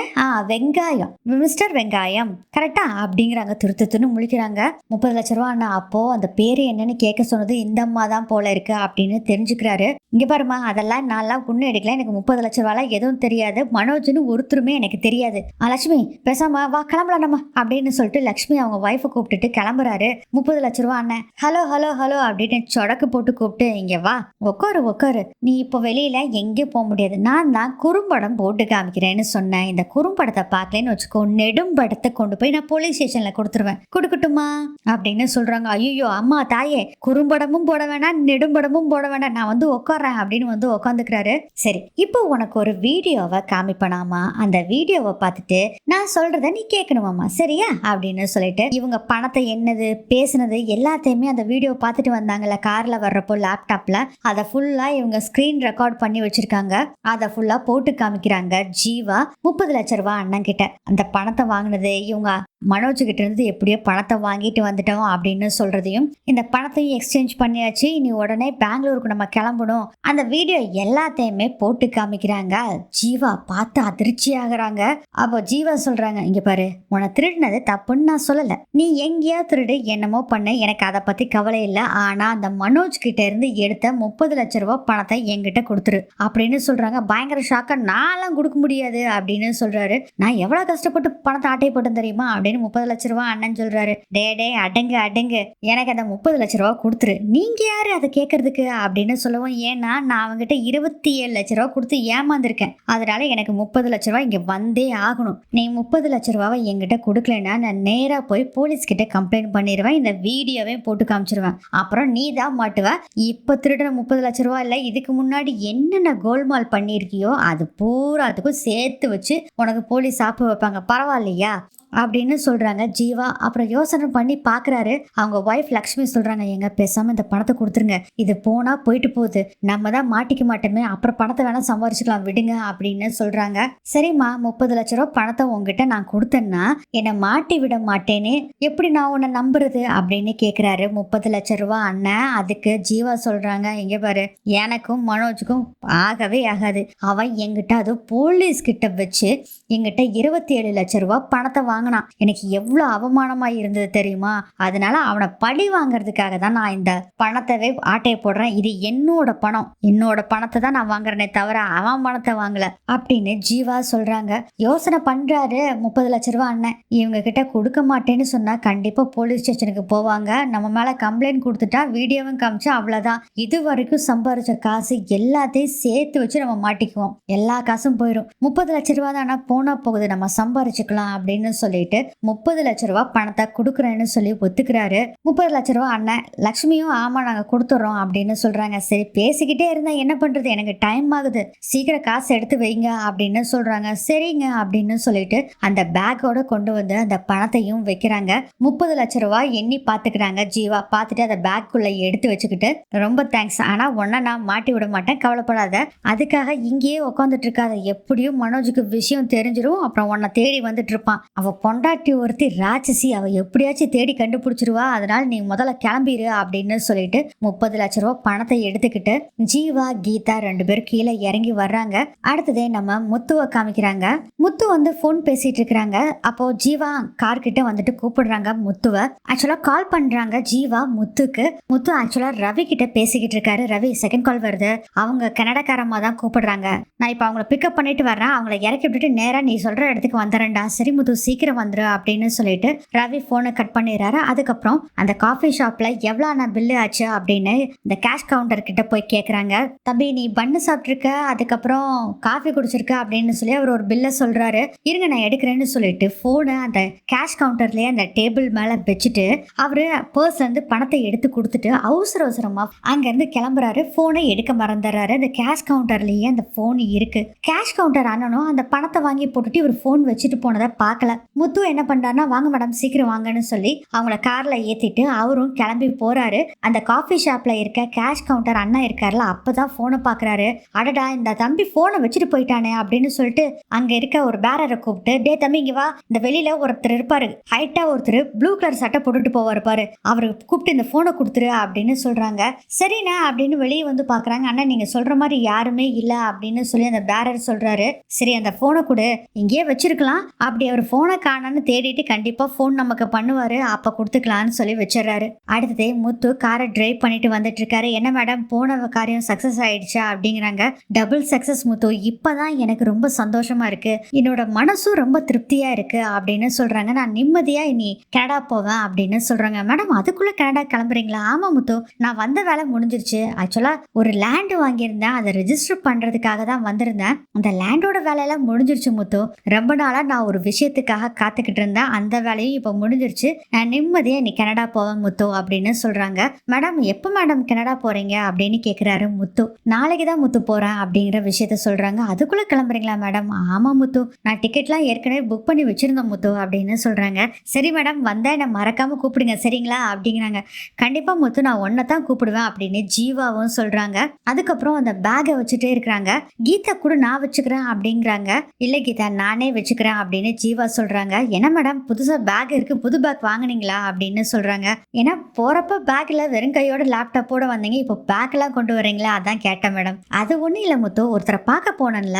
வெங்காயம், மிஸ்டர் வெங்காயம் கரெக்டா அப்படிங்கிறாங்க. திருத்துன்னு முழிக்கிறாங்க. 30 லட்ச ரூபா அண்ணா. அப்போ அந்த பேரு என்னன்னு கேட்க சொன்னது இந்த அம்மா தான் போல இருக்கு அப்படின்னு தெரிஞ்சுக்கிறாரு. இங்க பாருமா, அதெல்லாம் நான்லாம் ஒண்ணு எடுக்கல. எனக்கு 30 லட்ச ரூபாய் எதுவும் தெரியாது. மனோஜ்னு ஒருத்தருமே எனக்கு தெரியாது. லட்சுமி பேசாம வா கிளம்பலாம் நம்ம அப்படின்னு சொல்லிட்டு லட்சுமி அவங்க ஒய்ஃபை கூப்பிட்டுட்டு கிளம்புறாரு. 30 லட்ச ரூபா அண்ணன் ஹலோ ஹலோ ஹலோ அப்படின்னு சொடக்கு போட்டு கூப்பிட்டு இங்க வா உட்காரு உட்காரு. நீ இப்போ வெளியில எங்கேயும் போக முடியாது. நான் தான் குறும்படம் போட்டு காமிக்கிறேன்னு சொன்னேன். இந்த குறும்படத்தை பார்க்கலன்னு வச்சுக்கோ, நெடும்படத்தை கொண்டு போய் நான் போலீஸ் ஸ்டேஷன்ல கொடுத்துருவேன். கொடுக்கட்டுமா அப்படின்னு சொல்றாங்க. ஐயோ அம்மா தாயே, குறும்படமும் போட வேணாம், நெடும்படமும் போட வேண்டாம், நான் வந்து உட்கார்றேன் அப்படின்னு வந்து உட்காந்துக்கிறாரு. சரி, இப்போ உனக்கு ஒரு வீடியோவை காமிப்பனாமா, அந்த வீடியோவை பார்த்துட்டு நான் சொல்றத நீ கேட்கணுமாமா, சரியா அப்படின்னு சொல்லிட்டு இவங்க பணத்தை என்னது பேசுனது எல்லாத்தையுமே அந்த வீடியோ பார்த்துட்டு வந்தாங்கல்ல கார்ல வர்றப்போ லேப்டாப்ல, அதை ஃபுல்லா இவங்க ஸ்கிரீன் ரெக்கார்ட் பண்ணி வச்சிருக்காங்க. அதை ஃபுல்லா போட்டு காமிக்கிறாங்க. ஜீவா 30 லட்ச ரூபாய் அண்ணன் கிட்ட அந்த பணத்தை வாங்கினது, இவங்க மனோஜ் கிட்ட இருந்து எப்படியோ பணத்தை வாங்கிட்டு வந்துட்டோம் அப்படின்னு சொல்றதையும், இந்த பணத்தையும் எக்ஸ்சேஞ்ச் பண்ணியாச்சு, இனி உடனே பெங்களூருக்கு நம்ம கிளம்பணும், அந்த வீடியோ எல்லாத்தையுமே போட்டு காமிக்கிறாங்க. ஜீவா பார்த்து அதிர்ச்சி ஆகுறாங்க. அப்போ ஜீவா சொல்றாங்க, இங்க பாரு, உன்னை திருடினது தப்புன்னு நான் சொல்லல, நீ எங்கேயா திருடு என்னமோ பண்ணு, எனக்கு அதை பத்தி கவலை இல்லை. ஆனா அந்த மனோஜ் கிட்ட இருந்து எடுத்த 30 லட்ச ரூபாய் பணத்தை என்கிட்ட கொடுத்துரு அப்படின்னு சொல்றாங்க. பயங்கர ஷாக்கா, நான்லாம் கொடுக்க முடியாது அப்படின்னு சொல்றாரு. நான் எவ்வளவு கஷ்டப்பட்டு பணத்தை ஆட்டை போட்டேன் தெரியுமா அப்படின்னு 30 லட்ச ரூபாய் அண்ணன் சொல்றாரு. டே அடங்கு அடங்கு, எனக்கு அந்த 30 லட்ச ரூபாய் கொடுத்துரு, நீங்க யாரு அதை கேட்கறதுக்கு அப்படின்னு சொல்லுவோம். ஏன்னா நான் அவங்ககிட்ட 27 லட்ச ரூபாய் கொடுத்து ஏமாந்துருக்கேன், அதனால எனக்கு 30 லட்ச ரூபாய் இங்க வந்தே ஆகணும். நீ 30 லட்ச ரூபாவை என்கிட்ட கொடுக்கலன்னா நான் நேரா போய் போலீஸ் கிட்ட கம்ப்ளைண்ட் பண்ணிடுவேன், இந்த வீடியோவே போட்டு காமிச்சிருவேன், அப்புறம் நீ தான் மாட்டுவ. இப்ப திருடுற 30 லட்ச ரூபாய் இல்ல, இதுக்கு முன்னாடி என்னென்ன கோல்மால் பண்ணிருக்கியோ அது பூராத்துக்கும் சேர்த்து வச்சு உனக்கு போலீஸ் ஆப்பு வைப்பாங்க, பரவாயில்லையா அப்படின்னு சொல்றாங்க. ஜீவா அப்புறம் யோசனை பண்ணி பாக்குறாரு. அவங்க ஒய்ஃப் லக்ஷ்மி சொல்றாங்க, எங்க பேசாம இந்த பணத்தை கொடுத்துருங்க, இது போனா போயிட்டு போகுது, நம்ம தான் மாட்டிக்க மாட்டோமே, அப்புறம் பணத்தை வேணா சம்பாரிச்சுக்கலாம் விடுங்க அப்படின்னு சொல்றாங்க. சரிம்மா, 30 லட்ச ரூபாய் பணத்தை உங்ககிட்ட நான் கொடுத்தேன்னா என்னை மாட்டி விட மாட்டேன்னு எப்படி நான் உன்னை நம்புறது அப்படின்னு கேக்குறாரு 30 லட்ச ரூபாய் அண்ணன். அதுக்கு ஜீவா சொல்றாங்க, இங்க பாரு, எனக்கும் மனோஜுக்கும் ஆகவே ஆகாது, அவன் என்கிட்ட அது போலீஸ் கிட்ட வச்சு என்கிட்ட 27 லட்ச ரூபாய் பணத்தை வாங்கினான், எனக்கு எவ்வளவு அவமானமா இருந்தது தெரியுமா, அதனால அவனை பழி வாங்கறதுக்காக தான் நான் இந்த பணத்தை ஆட்டையை போடுறேன், இது என்னோட பணம், என்னோட பணத்தை தான் நான் வாங்குறேனே தவிர அவன் பணத்தை வாங்கல அப்படின்னு ஜீவா சொல்றாங்க. யோசனை பண்றாரு 30 லட்ச ரூபாய் அண்ணன். இவங்க கிட்ட கொடுக்க மாட்டேன்னு சொன்னா கண்டிப்பா போலீஸ் ஸ்டேஷனுக்கு போவாங்க, நம்ம மேல கம்ப்ளைண்ட் கொடுத்துட்டா வீடியோவும் காமிச்சா அவ்வளவுதான், இது வரைக்கும் சம்பாரிச்ச காசு எல்லாத்தையும் சேர்த்து வச்சு நம்ம மாட்டிக்குவோம், எல்லா காசும் போயிடும். 30 லட்ச ரூபாய் தானே போனா போகுது, நம்ம சம்பாரிச்சுக்கலாம் அப்படின்னு சொல்லிட்டு 30 லட்ச ரூபாய் பணத்தை கொடுக்குறேன்னு சொல்லி ஒத்துக்கிறாரு. 30 லட்ச ரூபாய் அண்ணன். லக்ஷ்மியும் ஆமா நாங்க கொடுத்துறோம் அப்படின்னு சொல்றாங்க. சரி, பேசிக்கிட்டே இருந்தா என்ன பண்றது, எனக்கு டைம் ஆகுது, சீக்கிரம் காசு எடுத்து வைங்க அப்படின்னு சொல்றாங்க. சரிங்க அப்படின்னு சொல்லிட்டு அந்த பேக்கோட கொண்டு வந்து அந்த பணத்தையும் வைக்கிறாங்க. 30 லட்ச ரூபாய் எண்ணி பாத்துக்கிறாங்க. ஜீவா பார்த்துட்டு அந்த பேக்குள்ள எடுத்து வச்சுக்கிட்டு, ரொம்ப தேங்க்ஸ், ஆனா உன்ன நான் மாட்டி விட மாட்டேன், கவலைப்படாத, அதுக்காக இங்கேயே உட்காந்துட்டு இருக்காத, எப்படியும் மனோஜுக்கு விஷயம் தெரிஞ்சிடும், அப்புறம் உன்னை தேடி வந்துட்டு இருப்பான், அவ பொண்டாட்டி ஒருத்தி ராட்சசி, அவ எப்படியாச்சும் தேடி கண்டுபிடிச்சிருவா, அதனால நீ முதல்ல கிளம்பிடு அப்படின்னு சொல்லிட்டு 30 லட்ச ரூபாய் பணத்தை எடுத்துக்கிட்டு ஜீவா கீதா 2 பேரும் கீழே இறங்கி வர்றாங்க. அடுத்ததே நம்ம முத்துவை காமிக்கிறாங்க. முத்து வந்து போன் பேசிட்டு இருக்கிறாங்க. அப்போ ஜீவா கார் கிட்ட வந்துட்டு கூப்பிடுறாங்க முத்துவை. ஆக்சுவலா கால் பண்றாங்க ஜீவா முத்துக்கு. முத்து ஆக்சுவலா ரவி கிட்ட பேசிக்கிட்டு இருக்காரு. ரவி செகண்ட் கால் வருது, அவங்க கன்னடக்காரமா தான் கூப்பிடுறாங்க, நான் இப்ப அவங்கள பிக்கப் பண்ணிட்டு வர்றேன், அவங்கள இறக்கி விட்டுட்டு நேரா நீ சொல்ற இடத்துக்கு வந்துடுறேன்டா, சரி முத்து சீக்கிரம் வந்துரு அப்படின்னு சொல்லிட்டு ரவி போனை கட் பண்ணிடுறாரு. அதுக்கப்புறம் அந்த காஃபி ஷாப்ல எவ்வளவு பில்லு ஆச்சு அப்படின்னு இந்த கேஷ் கவுண்டர் கிட்ட போய் கேக்குறாங்க. தம்பி நீ பண்ணு சாப்பிட்டுருக்க, அதுக்கப்புறம் காஃபி குடிச்சிருக்க அப்படின்னு சொல்லி அவர் ஒரு பில்ல சொல்றாரு. இருங்க நான் எடுக்கிறேன்னு சொல்லிட்டு போனை அந்த கேஷ் கவுண்டர்லயே அந்த டேபிள் மேல வச்சுட்டு அவரு பர்ஸ்ல இருந்து பணத்தை எடுத்து கொடுத்துட்டு அவசர அவசரமா அங்க இருந்து கிளம்புறாரு. போனை எடுக்க மறந்துடுறாரு. அந்த கேஷ் கவுண்டர்லயே அந்த போன் இருக்கு. கேஷ் கவுண்டர் அண்ணனும் அந்த பணத்தை வாங்கி போட்டுட்டு இவர் போன் வச்சுட்டு போனதை பார்க்கல. முத்து என்ன பண்றாருன்னா வாங்க மேடம் சீக்கிரம் வாங்கன்னு சொல்லி அவங்கள கார்ல ஏத்திட்டு அவரும் கிளம்பி போறாரு. அந்த காஃபி ஷாப்ல இருக்க கேஷ் கவுண்டர் அண்ணா இருக்காருல, அப்பதான் போனை பாக்குறாரு. அடடா இந்த தம்பி போனை வச்சுட்டு போயிட்டானே அப்படின்னு சொல்லிட்டு அங்க இருக்க ஒரு பேரரை கூப்பிட்டு, டே தம்பி இங்க வா, இந்த வெளியில ஒருத்தர் இருப்பாரு, ஹைட்டா ஒருத்தர் ப்ளூ கலர் சட்டை போட்டுட்டு போவாரு பாரு, அவரு கூப்பிட்டு இந்த போனை கொடுத்துரு அப்படின்னு சொல்றாங்க. சரிண்ணா அப்படின்னு வெளியே வந்து பாக்குறாங்க. அண்ணா நீங்க சொல்ற மாதிரி யாருமே இல்ல அப்படின்னு சொல்லி அந்த பேரர் சொல்றாரு. சரி அந்த போனை கொடு, இங்கேயே வச்சிருக்கலாம், அப்படி அவர் போனை காணான்னு தேடிட்டு கண்டிப்பா போன் நமக்கு பண்ணுவாரு, அப்ப கொடுத்துக்கலாம்னு சொல்லி வச்சிடறாரு. அடுத்ததே முத்து காரை டிரைவ் பண்ணிட்டு வந்துட்டு இருக்காரு. என்ன மேடம் போன காரியம் சக்சஸ் ஆயிடுச்சா அப்படிங்கிறாங்க. டபுள் சக்சஸ் முத்து, இப்பதான் எனக்கு ரொம்ப சந்தோஷமா இருக்கு, என்னோட மனசும் ரொம்ப திருப்தியா இருக்கு அப்படின்னு சொல்றாங்க. நான் நிம்மதியா இனி கனடா போவேன் அப்படின்னு சொல்றாங்க. மேடம் அதுக்குள்ள கனடா கிளம்புறீங்களா? ஆமா முத்து, நான் வந்த வேலை முடிஞ்சிருச்சு. ஆக்சுவலா ஒரு லேண்ட் வாங்கியிருந்தேன், அதை ரெஜிஸ்டர் பண்றதுக்காக தான் வந்திருந்தேன். அந்த லேண்டோட வேலையெல்லாம் முடிஞ்சிருச்சு முத்து. ரொம்ப நாளா நான் ஒரு விஷயத்துக்காக காத்துக்கிட்டு இருந்தேன், அந்த வேலையும் இப்ப முடிஞ்சிருச்சு. நான் நிம்மதியா நீ கனடா போவேன் முத்து அப்படின்னு சொல்றாங்க. மேடம் எப்ப மேடம் கனடா போறீங்க அப்படின்னு கேக்குறாரு முத்து. நாளைக்குதான் முத்து போறேன் அப்படிங்கிற விஷயத்த சொல்றாங்க. அதுக்குள்ள கிளம்புறீங்களா மேடம்? ஆமா முத்து, நான் டிக்கெட்லாம் ஏற்கனவே புக் பண்ணி வச்சிருந்தேன் முத்து அப்படின்னு சொல்றாங்க. சரி மேடம் வந்தா என்ன மறக்காம கூப்பிடுங்க சரிங்களா அப்படிங்கிறாங்க. கண்டிப்பா முத்து, நான் ஒன்னதான் கூப்பிடுவேன் அப்படின்னு ஜீவாவும் சொல்றாங்க. அதுக்கப்புறம் அந்த பேக்கை வச்சுட்டே இருக்கிறாங்க. கீதா கூட நான் வச்சுக்கிறேன் அப்படிங்கிறாங்க. இல்ல கீதா நானே வச்சுக்கிறேன் அப்படின்னு ஜீவா சொல்றாங்க. என்ன மேடம் புதுசா பேக் இருக்கு, புது பேக் வாங்குனீங்களா அப்படின்னு சொல்றாங்க. ஏன்னா போறப்ப பேக்ல வெறும் கையோட லேப்டாப்போட வந்தீங்க, இப்போ பேக் எல்லாம் கொண்டு வரீங்களா அதான் கேட்டேன் மேடம். அது ஒண்ணும் இல்ல முத்து, ஒருத்தரை பார்க்க போனேன்ல,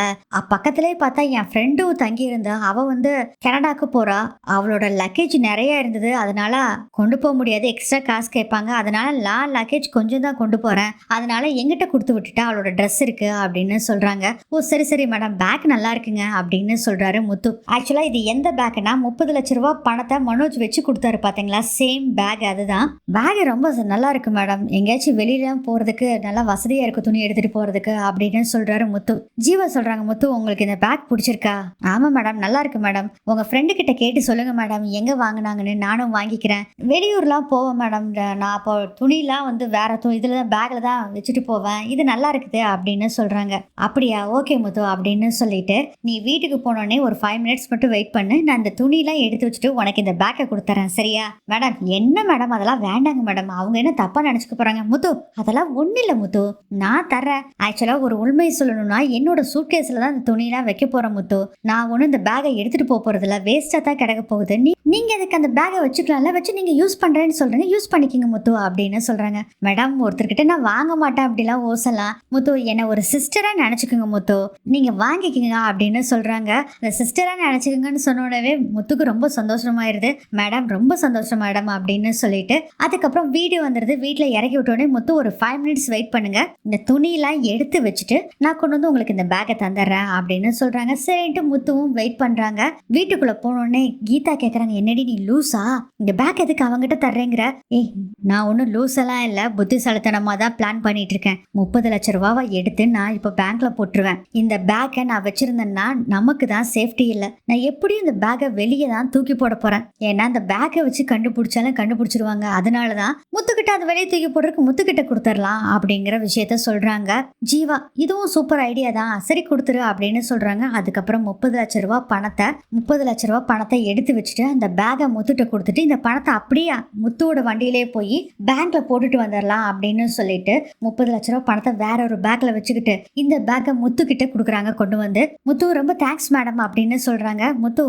பக்கத்திலே பார்த்தா என் ஃப்ரெண்டும் தங்கி இருந்தா, அவ வந்து கனடாக்கு போறா, அவளோட லக்கேஜ் நிறைய இருந்தது, அதனால கொண்டு போக முடியாது, எக்ஸ்ட்ரா காசு கேட்பாங்க, அதனால லக்கேஜ் கொஞ்சம் தான் கொண்டு போறேன், அதனால எங்கிட்ட கொடுத்து விட்டுட்டா, அவளோட ட்ரெஸ் இருக்கு அப்படின்னு சொல்றாங்க. ஓ சரி சரி மேடம், பேக் நல்லா இருக்குங்க அப்படின்னு சொல்றாரு முத்து. ஆக்சுவலா இது எந்த பேக்னா 30 லட்ச ரூபாய் பணத்தை மனோஜ் வச்சு கொடுத்தாரு பாத்தீங்களா, சேம் பேக் அதுதான். பேக் ரொம்ப நல்லா இருக்கு மேடம், எங்கேயாச்சும் வெளியில போறதுக்கு நல்லா வசதியா இருக்கு துணி எடுத்துட்டு போறதுக்கு அப்படின்னு சொல்றாரு முத்து. ஜீவா சொல்றாங்க, முத்து உங்களுக்கு இந்த பேக் பிடிச்சிருக்கா? ஆமா மேடம் நல்லா இருக்கு மேடம், உங்க ஃப்ரெண்டு கிட்ட கேட்டு சொல்லுங்க மேடம் எங்க வாங்கினாங்கன்னு, நானும் வாங்கிக்கிறேன். வெளியூர்லாம் போவேன் மேடம், நான் அப்போ துணிலாம் வந்து வேற இதுல பேக்ல தான் வச்சுட்டு போவேன், இது நல்லா இருக்குது அப்படின்னு சொல்றாங்க. அப்படியா ஓகே முத்து அப்படின்னு சொல்லிட்டு, நீ வீட்டுக்கு போனோடனே ஒரு 5 மினிட்ஸ் மட்டும் வெயிட் பண்ணு, நான் இந்த துணிலாம் எடுத்து வச்சுட்டு உனக்கு இந்த பேக்கை கொடுத்துறேன் சரியா? மேடம் என்ன மேடம் அதெல்லாம் வேண்டாங்க மேடம், அவங்க என்ன தப்பா நினைச்சுக்க போறாங்க. முத்து அதெல்லாம் ஒண்ணு இல்ல முத்து, நான் தர்றேன். ஆக்சுவலா ஒரு உண்மை சொல்லணும்னா என்னோட சூட்கேஸ்ல தான் இந்த துணியெல்லாம் வைக்க போறேன் முத்து, நான் ஒண்ணு இந்த பேக்கை எடுத்துட்டு போறது இல்ல, வேஸ்டா தான் கிடக்க போகுது, நீங்க அதுக்கு அந்த பேக்கை வச்சுக்கலாம்ல, வச்சு நீங்க யூஸ் பண்றேன்னு சொல்றீங்க, யூஸ் பண்ணிக்கிங்க முத்து அப்படின்னு சொல்றாங்க. மேடம் ஒருத்தர்கிட்ட நான் வாங்க மாட்டேன் அப்படிலாம் ஓசலாம் முத்து, என்ன ஒரு சிஸ்டரா நினைச்சுக்கோங்க முத்து, நீங்க வாங்கிக்கிங்க அப்படின்னு சொல்றாங்க. அந்த சிஸ்டரா நினைச்சுக்கோங்கன்னு சொன்னோடவே முத்துக்கு ரொம்ப சந்தோஷமாயிருது. மேடம் ரொம்ப சந்தோஷம் மேடம் அப்படின்னு சொல்லிட்டு அதுக்கப்புறம் வீடு வந்துருது. வீட்டுல இறக்கி விட்டோடனே முத்து ஒரு 5 மினிட்ஸ் வெயிட் பண்ணுங்க, இந்த துணியெல்லாம் எடுத்து வச்சுட்டு நான் கொண்டு வந்து உங்களுக்கு இந்த பேக்கை தந்துடுறேன் அப்படின்னு சொல்றாங்க. சரின்ட்டு முத்துவும் வெயிட் பண்றாங்க. வீட்டுக்குள்ள போனோடனே கீதா கேக்குறாங்க, என்னடி நீ லூசா, இந்த பேக் எதுக்கு அவங்கிட்ட தர்றேங்கிற? ஏய் நான் ஒன்னும் லூஸ் எல்லாம் இல்ல, புத்திசாலித்தனமா தான் பிளான் பண்ணிட்டு இருக்கேன். 30 லட்ச ரூபாவை எடுத்து நான் இப்ப பேங்க்ல போட்டுருவேன். இந்த பேக்கை நான் வச்சிருந்தேன்னா நமக்கு தான் சேஃப்டி இல்ல, நான் எப்படியும் இந்த பேக்கை வெளியே தான் தூக்கி போட போறேன், ஏன்னா அந்த பேக்கை வச்சு கண்டுபிடிச்சாலும் கண்டுபிடிச்சிருவாங்க, அதனாலதான் முத்துக்கிட்ட அதை வெளியே தூக்கி போடுறதுக்கு முத்துக்கிட்ட கொடுத்துடலாம் அப்படிங்கிற விஷயத்த சொல்றாங்க. ஜீவா இதுவும் சூப்பர் ஐடியா தான், சரி கொடுத்துரு அப்படின்னு சொல்றாங்க. அதுக்கப்புறம் 30 லட்ச ரூபாய் பணத்தை எடுத்து வச்சுட்டு அந்த பேக்கை முத்துட்ட கொடுத்துட்டு இந்த பணத்தை அப்படியே முத்துவோட வண்டியிலே போய் பேங்க்ல போட்டுட்டு வந்துடலாம் அப்படின்னு சொல்லிட்டு 30 லட்ச ரூபாய் பணத்தை வேற ஒரு பேக்ல வச்சுக்கிட்டு இந்த பேக்கை முத்துக்கிட்ட கொடுக்குறாங்க கொண்டு வந்து. முத்து ரொம்ப தேங்க்ஸ் மேடம் அப்படின்னு சொல்றாங்க. முத்து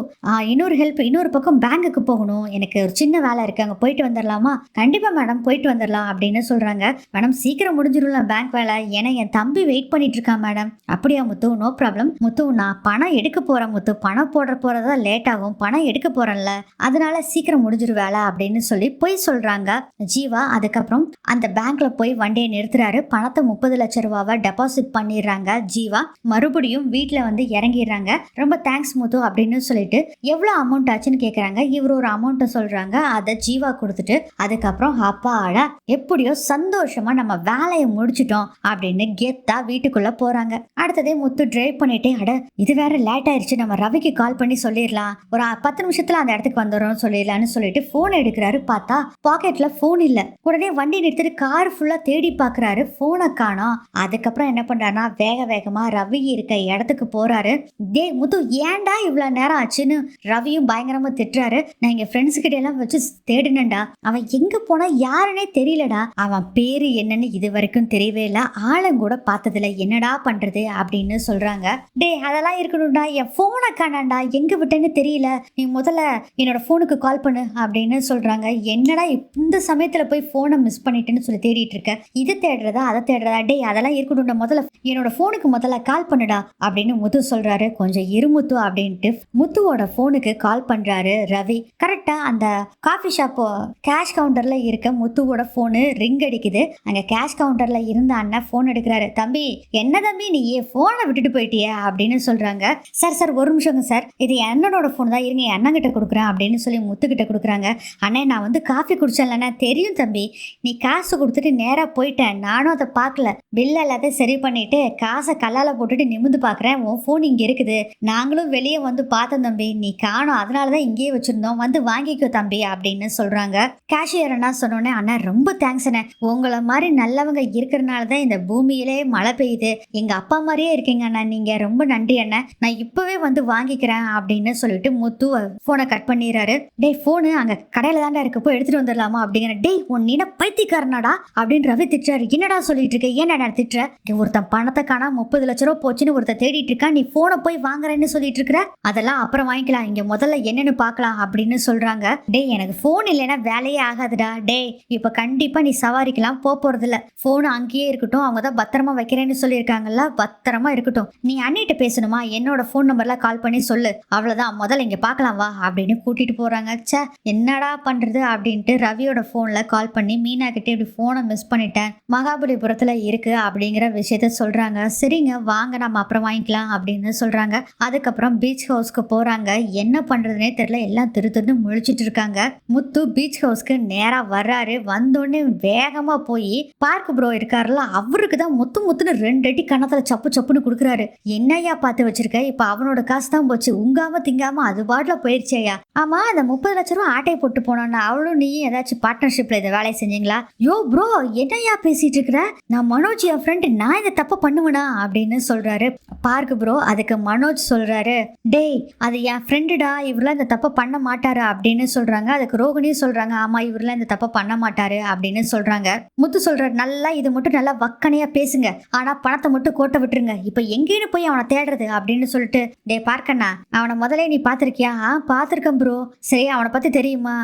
இன்னொரு ஹெல்ப், இன்னொரு பக்கம் பேங்குக்கு போகணும், எனக்கு ஒரு சின்ன வேலை இருக்கு, அங்க போயிட்டு வந்துடலாமா? கண்டிப்பா மேடம் போயிட்டு வந்துடலாம் அப்படின்னு சொல்றாங்க. மேடம் சீக்கிரம் முடிஞ்சிடலாம் பேங்க் வேலை, ஏன்னா என் தம்பி வெயிட் பண்ணிட்டு இருக்கான் மேடம். அப்படியா முத்து, நோ ப்ராப்ளம் முத்து, நான் பணம் எடுக்க போறேன் முத்து, பணம் போறதா லேட் ஆகும், பணம் எடுக்க போறேன்ல, அதனால சீக்கிரம் முடிஞ்சிரு வேலை அப்படின்னு சொல்லி போய் சொல்றாங்க ஜீவா. அதுக்கப்புறம் அந்த பேங்க்ல போய் வண்டியை நிறுத்துறாரு. பணத்தை 30 லட்ச ரூபாவை டெபாசிட் பண்ணிடுறாங்க ஜீவா. மறுபடியும் வீட்டுல வந்து இறங்கிடுறாங்க. ரொம்ப தேங்க்ஸ் முத்து அப்படின்னு சொல்லிட்டு எவ்வளவு அமௌண்ட் ஆச்சுன்னு கேக்குறாங்க. இவர் ஒரு அமௌண்ட்டை சொல்றாங்க, அதை ஜீவா கொடுத்துட்டு அதுக்கப்புறம் அப்பாடா எப்படியோ சந்தோஷமா நம்ம வேலையை முடிச்சிட்டோம் அப்படின்னு கெத்தா வீட்டுக்குள்ள போறாங்க. அடுத்ததே முத்து டிரைவ் பண்ணிட்டே, அட இது வேற லேட் ஆயிடுச்சு, நம்ம ரவிக்கு கால் பண்ணி சொல்லிடலாம், ஒரு 10 நிமிஷத்துல அந்த இடத்துக்கு வந்துடும் சொல்லிடலாம்னு சொல்லிட்டு போன் எடுக்கிறாரு. பார்த்தா பாக்கெட்ல போன் இல்ல. உடனே வண்டி நிறுத்திட்டு கார் ஃபுல்லா தேடி பாக்குறாரு, போனை காணோம். அதுக்கப்புறம் என்ன பண்றாருன்னா வேகமா ரவி இருக்க இடத்துக்கு போறாரு. டே முத்து ஏன்டா இவ்வளவு நேரம் ஆச்சுன்னு ரவியும் பயங்கரமா திட்டுறாரு. நான் எங்க ஃப்ரெண்ட்ஸ் கிட்ட எல்லாம் வச்சு தேடினேன்டா, அவன் எங்க போனா யாருன்னே தெரியலடா, அவன் பேரு என்னன்னு இது வரைக்கும் தெரியவே இல்லை, ஆளுங்கூட பார்த்ததில்ல, என்னடா பண்றது அப்படின்னு சொல்றாங்க. டே அதெல்லாம் இருக்கணும்டா, என் போனை காணாண்டா, எங்க விட்டேன்னு தெரியல, நீ முதல்ல என்னோட போனுக்கு கால் பண்ணு அப்படின்னு சொல்றாங்க. என்னடா இந்த சமயத்துல போய் போனை மிஸ் பண்ணிட்டேன்னு சொல்லி தேடிட்டு இருக்க, இது தேடுறதா அதை தேடுறதா, டே அதெல்லாம் இருக்கணும்டா, முதல்ல என்னோட போனுக்கு முதல்ல கால் பண்ணுடா அப்படின்னு முத்து சொல்றாரு. கொஞ்சம் இருமுத்து அப்படின்ட்டு முத்துவோட போனுக்கு கால் பண்றாரு ரவி. கரெக்டா அந்த காஃபி ஷாப் கேஷ் கவுண்டர்ல இருக்க முத்துவோட போனு ரிங் அடிக்குது. அங்க கேஷ் கவுண்டர்ல இருந்த அண்ணன் போன் எடுக்கிறாரு. தம்பி என்ன தம்பி நீ போனை விட்டுட்டு போயிட்டிய அப்படின்னு சொல்றாங்க. சார் சார் ஒரு நிமிஷங்க சார், இது அண்ணனோட போன் தான், இருங்க என் அண்ணன் கிட்ட கொடுக்குறேன் அப்படின்னு சொல்லி முத்துக்கிட்ட கொடுக்குறாங்க. அண்ணே நான் வந்து காஃபி குடிச்சேன்லண்ணா, தெரியும் தம்பி, நீ காசு கொடுத்துட்டு நேரா போயிட்டேன், நானும் அதை பார்க்கல, பில் எல்லாத்தையும் சரி பண்ணிட்டு காசை கல்லால போட்டுட்டு நிமிந்து பாக்குறேன், உன் போன் இங்க இருக்குது, நாங்களும் வெளியே வந்து பார்த்தோம் தம்பி, நீ காணோம், அதனாலதான் இங்கேயே வச்சிருந்தோம், வந்து வாங்கிக்கோ தம்பி அப்படின்னு சொல்றாங்க. கேஷியர் அண்ணா சொன்னோன்னே, அண்ணா ரொம்ப தேங்க்ஸ் அண்ணே, உங்களை மாதிரி நல்லவங்க இருக்கிறனாலதான் இந்த பூமியிலே மழை பெய்யுது, எங்க அப்பா மாதிரியே இருக்கீங்க அண்ணா, நீங்க ரொம்ப நன்றி அண்ணா, நான் இப்பவே வந்து வாங்கிக்கிறேன் அப்படின்னு சொல்லிட்டு முத்து போனை கட் பண்ணிடுறாரு. டே போனு அங்க கடையில தாண்டா இருக்கு, போய் எடுத்துட்டு வந்துடலாமா அப்படிங்கிற. டே உன் நீன பைத்தியக்காரனாடா அப்படின்னு ரவி திட்டுறாரு. என்னடா சொல்லிட்டு இருக்க, ஏன்டா திட்டுற, ஒருத்தன் பணத்தை காணா 30 லட்ச ரூபா போச்சுன்னு ஒருத்தர் தேடிட்டு இருக்கா, நீ போனை போய் வாங்குறேன்னு சொல்லிட்டு இருக்கிற, அதெல்லாம் அப்புறம் வாங்கிக்கலாம், இங்க முதல்ல என்னன்னு பாக்கலாம் அப்படின்னு சொல்றாங்க. டே எனக்கு போன் இல்லைன்னா வேலையே ஆகாதுடா, டே இப்ப கண்டிப்பா நீ சவாரிக்கலாம் போறது இல்ல, போன் அங்கேயே இருக்கட்டும், அவங்க தான் பத்திரமா வைக்கிறேன்னு சொல்லியிருக்காங்கல்ல, பத்திரமா இருக்கட்டும், நீ அண்ணிட்ட பேசணுமா என்னோட போன் நம்பர்ல கால் பண்ணி சொல்லு, அவ்வளவுதான், முதல்ல இங்க பாக்கலாம் வா அப்படின்னு கூட்டிட்டு போறாங்க. சே என்னடா பண்றது அப்படின்ட்டு ரவியோட போன்ல கால் பண்ணி மீனா கிட்ட இப்படி போனை மிஸ் பண்ணிட்டேன், மகாபலிபுரத்துல இருக்கு அப்படிங்கிற விஷயத்த சொல்றாங்க. சரிங்க வாங்க நம்ம அப்புறம் வாங்கிக்கலாம் அப்படின்னு சொல்றாங்க. அதுக்கப்புறம் பீச் ஹவுஸ்க்கு போறாங்க. என்ன பண்றதுனே தெரியல, எல்லாம் திரு முழிச்சிட்டு இருக்காங்க. முத்து பீச் ஹவுஸ்க்கு நேரா வர்றாரு. வந்தோடனே வேகமா போய் பார்க் ப்ரோ இருக்காருல்ல, அவருக்கு தான் முத்துன்னு 2 அடி கணத்துல சப்பு சப்புன்னு கொடுக்குறாரு. என்னையா பார்த்து வச்சிருக்க, இப்ப அவனோட காசு தான் போச்சு, உங்காம திங்காம அது பாட்டுல போயிருச்சேயா. ஆமா அந்த 30 லட்ச ரூபா ஆட்டை போட்டு போனோன்னா அவளும் நீ ஏதாச்சும் பார்ட்னர்ஷிப்ல இதை வேலையை செஞ்சீங்களா? யோ ப்ரோ என்னையா பேசிட்டு இருக்கிற, நான் மனோஜ் என் ஃப்ரெண்டு, நான் இந்த தப்ப பண்ணுவேனா அப்படின்னு சொல்றாரு பார்க் ப்ரோ. அதுக்கு மனோஜ் சொல்றாரு, டேய் அது என் ஃப்ரெண்டுடா, இவரெல்லாம் இந்த தப்ப பண்ண மாட்டாரு அப்படின்னு சொல்றாங்க. அதுக்கு ரோகிணியும் சொல்றாங்க, ஆமா இவரெல்லாம் இந்த தப்ப பண்ண மாட்டாரு அப்படின்னு சொல்றாங்க. முத்து சொல்றாரு, நல்லா இது மட்டும் நல்லா வக்கனையா பேசுங்க, ஆனா பணத்தை மட்டும் கோட்டை விட்டுருங்க, இப்ப எங்கேன்னு போய் அவனை தேடுறது அப்படின்னு சொல்லிட்டு. டே பார்க்கண்ணா அவனை முதல்ல நீ பாத்திருக்கியா? பாத்திருக்கேன் ப்ரோ. சரி அவனை பத்தி தெரியுமா?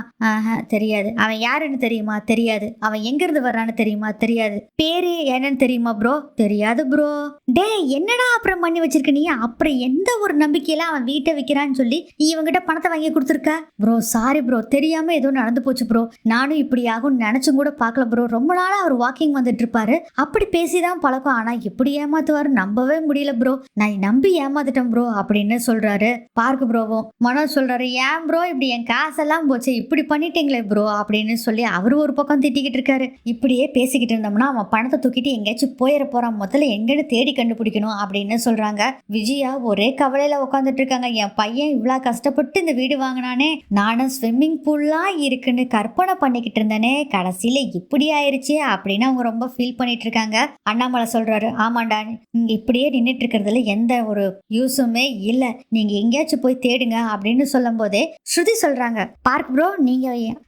தெரியாது. அவன் யாருன்னு தெரியுமா? தெரியாது. அவன் எங்க இருந்து வர்றான்னு தெரியுமா? தெரியாது. பேரு என்னன்னு தெரியுமா ப்ரோ? தெரியாது ப்ரோ. டே என்னடா அப்புறம் பண்ணி வச்சிருக்க நீ, அப்புறம் எந்த ஒரு நம்பிக்கையில அவன் வீட்டை விற்கிறான்னு சொல்லி நீ இவங்கிட்ட பணத்தை வாங்கி கொடுத்துருக்க? ப்ரோ சாரி ப்ரோ, தெரியாம ஏதோ நடந்து போச்சு ப்ரோ, நானும் இப்படி ஆகும் நினைச்சும் கூட பார்க்கல ப்ரோ, ரொம்ப நாளா அவர் வாக்கிங் வந்துட்டு இருப்பாரு, அப்படி பேசிதான் பழக்கம், ஆனா இப்படி ஏமாத்துவாரு நம்பவே முடியல ப்ரோ, நான் நம்பி ஏமாத்துட்டேன் ப்ரோ அப்படின்னு சொல்றாரு பார்க் ப்ரோவும். மனோஜ் சொல்றாரு, ஏன் ப்ரோ இப்படி என் காசெல்லாம் போச்சு, இப்படி பண்ணிட்டீங்களே ப்ரோ அப்படின்னு சொல்லி அவரு ஒரு பக்கம் திட்டிக்கிட்டு இருக்காரு. இப்படியே பேசிக்கிட்டு இருந்தோம்னா அவன் பணத்தை தூக்கிட்டு எங்கேயாச்சும் போயிட போறான், முதல்ல எங்கன்னு தேடி கண்டுபிடிக்கணும் அப்படின்னு சொல்றாங்க. விஜயா ஒரே கவலையில உட்காந்துட்டு இருக்காங்க. என் பையன் இவ்வளவு கஷ்டப்பட்டு இந்த வீடு வாங்கினானே, நானும் ஸ்விம்மிங் பூல்லாம் இருக்குன்னு கற்பனை பண்ணிக்கிட்டு இருந்தேனே, கடைசியில இப்படி ஆயிருச்சே அப்படின்னு அவங்க ரொம்ப ஃபீல் பண்ணிட்டு இருக்காங்க. அண்ணாமலை சொல்றாரு, ஆமாண்டா நீங்க இப்படியே நின்றுட்டு இருக்கிறதுல எந்த ஒரு யூஸுமே இல்ல, நீங்க எங்கேயாச்சும் போய் தேடுங்க அப்படின்னு சொல்லும் போதே ஸ்ருதி சொல்றாங்க, பார்க் ப்ரோ நீங்க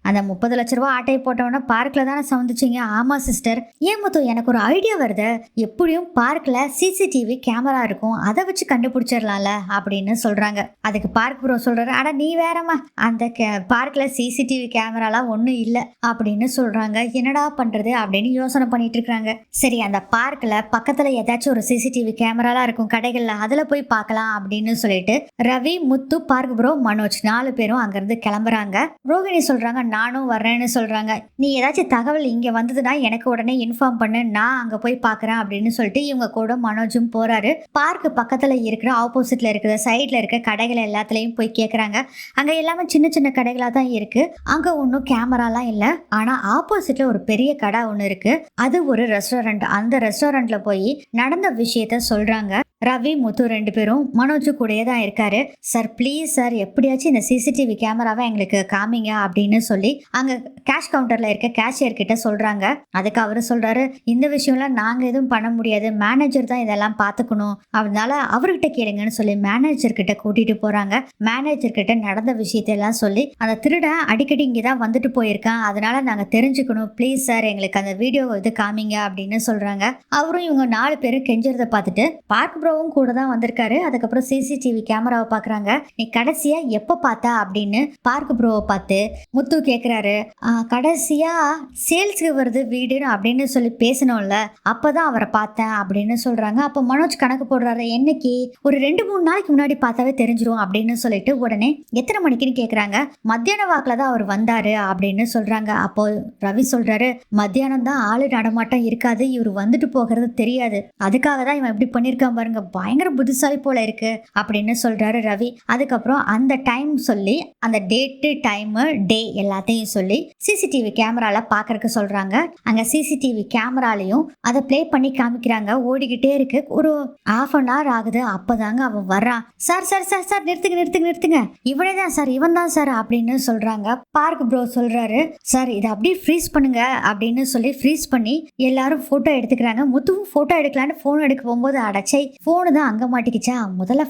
அந்த 30 லட்ச ரூபா ஆட்டையை போட்டவன பார்க்ல தானே சவுந்துச்சிங்க? ஆமா சிஸ்டர். ஏன் முத்து எனக்கு ஒரு ஐடியா வருது, எப்படியும் பார்க்ல சிசிடிவி கேமரா இருக்கும், அதை வச்சு கண்டுபிடிச்சிடலாம்ல அப்படின்னு சொல்றாங்க. அதுக்கு பார்க் ப்ரோ சொல்றாரு, அட நீ வேறமா, அந்த பார்க்ல சிசிடிவி கேமராலாம் ஒன்றும் இல்லை அப்படின்னு சொல்றாங்க. என்னடா பண்றது அப்படின்னு யோசனை பண்ணிட்டு இருக்காங்க. சரி அந்த பார்க்ல பக்கத்துல ஏதாச்சும் ஒரு சிசிடிவி கேமராலாம் இருக்கும் கடைகள்ல, அதுல போய் பார்க்கலாம் அப்படின்னு சொல்லிட்டு ரவி, முத்து, பார்க் ப்ரோ, மனோஜ் 4 பேரும் அங்கிருந்து கிளம்புறாங்க. ரோகிணி சொல்றாங்க, நானும் வர்றேன்னு சொல்றாங்க. நீ ஏதாச்சும் தகவல் இங்க வந்ததுன்னா எனக்கு உடனே இன்ஃபார்ம் பண்ணு, நான் அங்க போய் பாக்குறேன் அப்படின்னு சொல்லிட்டு இவங்க கூட மனோஜும் போறாரு. பார்க் பக்கத்துல இருக்கிற ஆப்போசிட்ல இருக்கிற சைட்ல இருக்க கடைகள் எல்லாத்துலயும் போய் கேக்குறாங்க. அங்க எல்லாமே சின்ன சின்ன கடைகளா தான் இருக்கு, அங்க ஒன்றும் கேமராலாம் இல்லை. ஆனா ஆப்போசிட்ல ஒரு பெரிய கடை ஒன்று இருக்கு, அது ஒரு ரெஸ்டாரண்ட். அந்த ரெஸ்டாரண்ட்ல போய் நடந்த விஷயத்த சொல்றாங்க. ரவி முத்து ரெண்டு பேரும் மனோஜ் கூடயே தான் இருக்காரு. சார் ப்ளீஸ் சார் எப்படியாச்சும் இந்த சிசிடிவி கேமராவை எங்களுக்கு காமிங்க அப்படின்னு சொல்லி அங்க கேஷ் கவுண்டர்ல இருக்க கேஷியர் கிட்ட சொல்றாங்க. அதுக்கு அவரு சொல்றாரு, இந்த விஷயம்லாம் நாங்க எதுவும் பண்ண முடியாது, மேனேஜர் தான் இதெல்லாம் பாத்துக்கணும், அதனால அவர்கிட்ட கேளுங்கன்னு சொல்லி மேனேஜர் கிட்ட கூட்டிட்டு போறாங்க. மேனேஜர் கிட்ட நடந்த விஷயத்தையெல்லாம் சொல்லி, அந்த திருடன் அடிக்கடி இங்கதான் வந்துட்டு போயிருக்கான், அதனால நாங்க தெரிஞ்சுக்கணும், ப்ளீஸ் சார் எங்களுக்கு அந்த வீடியோ இது காமிங்க அப்படின்னு சொல்றாங்க. அவரும் இவங்க 4 பேரும் கெஞ்சறத பார்த்துட்டு பார்க் ப்ரோவும் கூட தான் வந்திருக்காரு. அதுக்கப்புறம் சிசிடிவி கேமராவை பாக்குறாங்க. நீ கடைசியா எப்ப பார்த்தா அப்படின்னு பார்க் ப்ரோவை பார்த்து முத்து கேக்குறாரு. கடைசியா சேல்ஸ்க்கு வருது வீடுன்னு அப்படின்னு சொல்லி பேசணும்ல, அப்பதான் அவரை பார்த்தேன் அப்படின்னு சொல்றாங்க. அப்ப மனோஜ் கணக்கு போடுறாரு, என்னைக்கு ஒரு 2-3 நாளைக்கு முன்னாடி பார்த்தாவே தெரிஞ்சிரும் அப்படின்னு சொல்லிட்டு உடனே எத்தனை மணிக்குன்னு கேக்குறாங்க. மத்தியான வாக்குல தான் அவர் வந்தாரு அப்படின்னு சொல்றாங்க. அப்போ ரவி சொல்றாரு, மத்தியானம் தான் ஆளு நடமாட்டம் இருக்காது, இவர் வந்துட்டு போகிறது தெரியாது, அதுக்காக தான் இவன் இப்படி பண்ணிருக்கான் பாருங்க, பயங்கர புத்திசாலி போல இருக்கு அப்படின்னு சொல்றாரு ரவி. அதுக்கப்புறம் அந்த டைம் சொல்லி அந்த டேட்டு டைம் டே எல்லாத்தையும் சொல்லி சிசிடிவி கேமரால பாக்குறதுக்கு சொல்றாங்க. அங்க சிசிடிவி கேமராலையும் அதை பிளே பண்ணி காமிக்கிறாங்க. ஓடிக்கிட்டே இருக்கு. ஒரு 1/2 hour ஆகுது. அப்பதாங்க அவன் வர்றான். சார் சார் சார் சார் நிறுத்துங்க, இவனே தான் சார், இவன் தான் சார் அப்படின்னு சொல்றாங்க. பார்க் ப்ரோ சொல்றாரு, சார் இதை அப்படியே ஃப்ரீஸ் பண்ணுங்க அப்படின்னு சொல்லி ஃப்ரீஸ் பண்ணி எல்லாரும் போட்டோ எடுத்துக்கிறாங்க. முத்துவும் போட்டோ எடுக்கலான்னு போன் எடுக்க போகும்போது, அடைச்சை போனு தான் அங்க மாட்டிக்கிச்சா, முதல்ல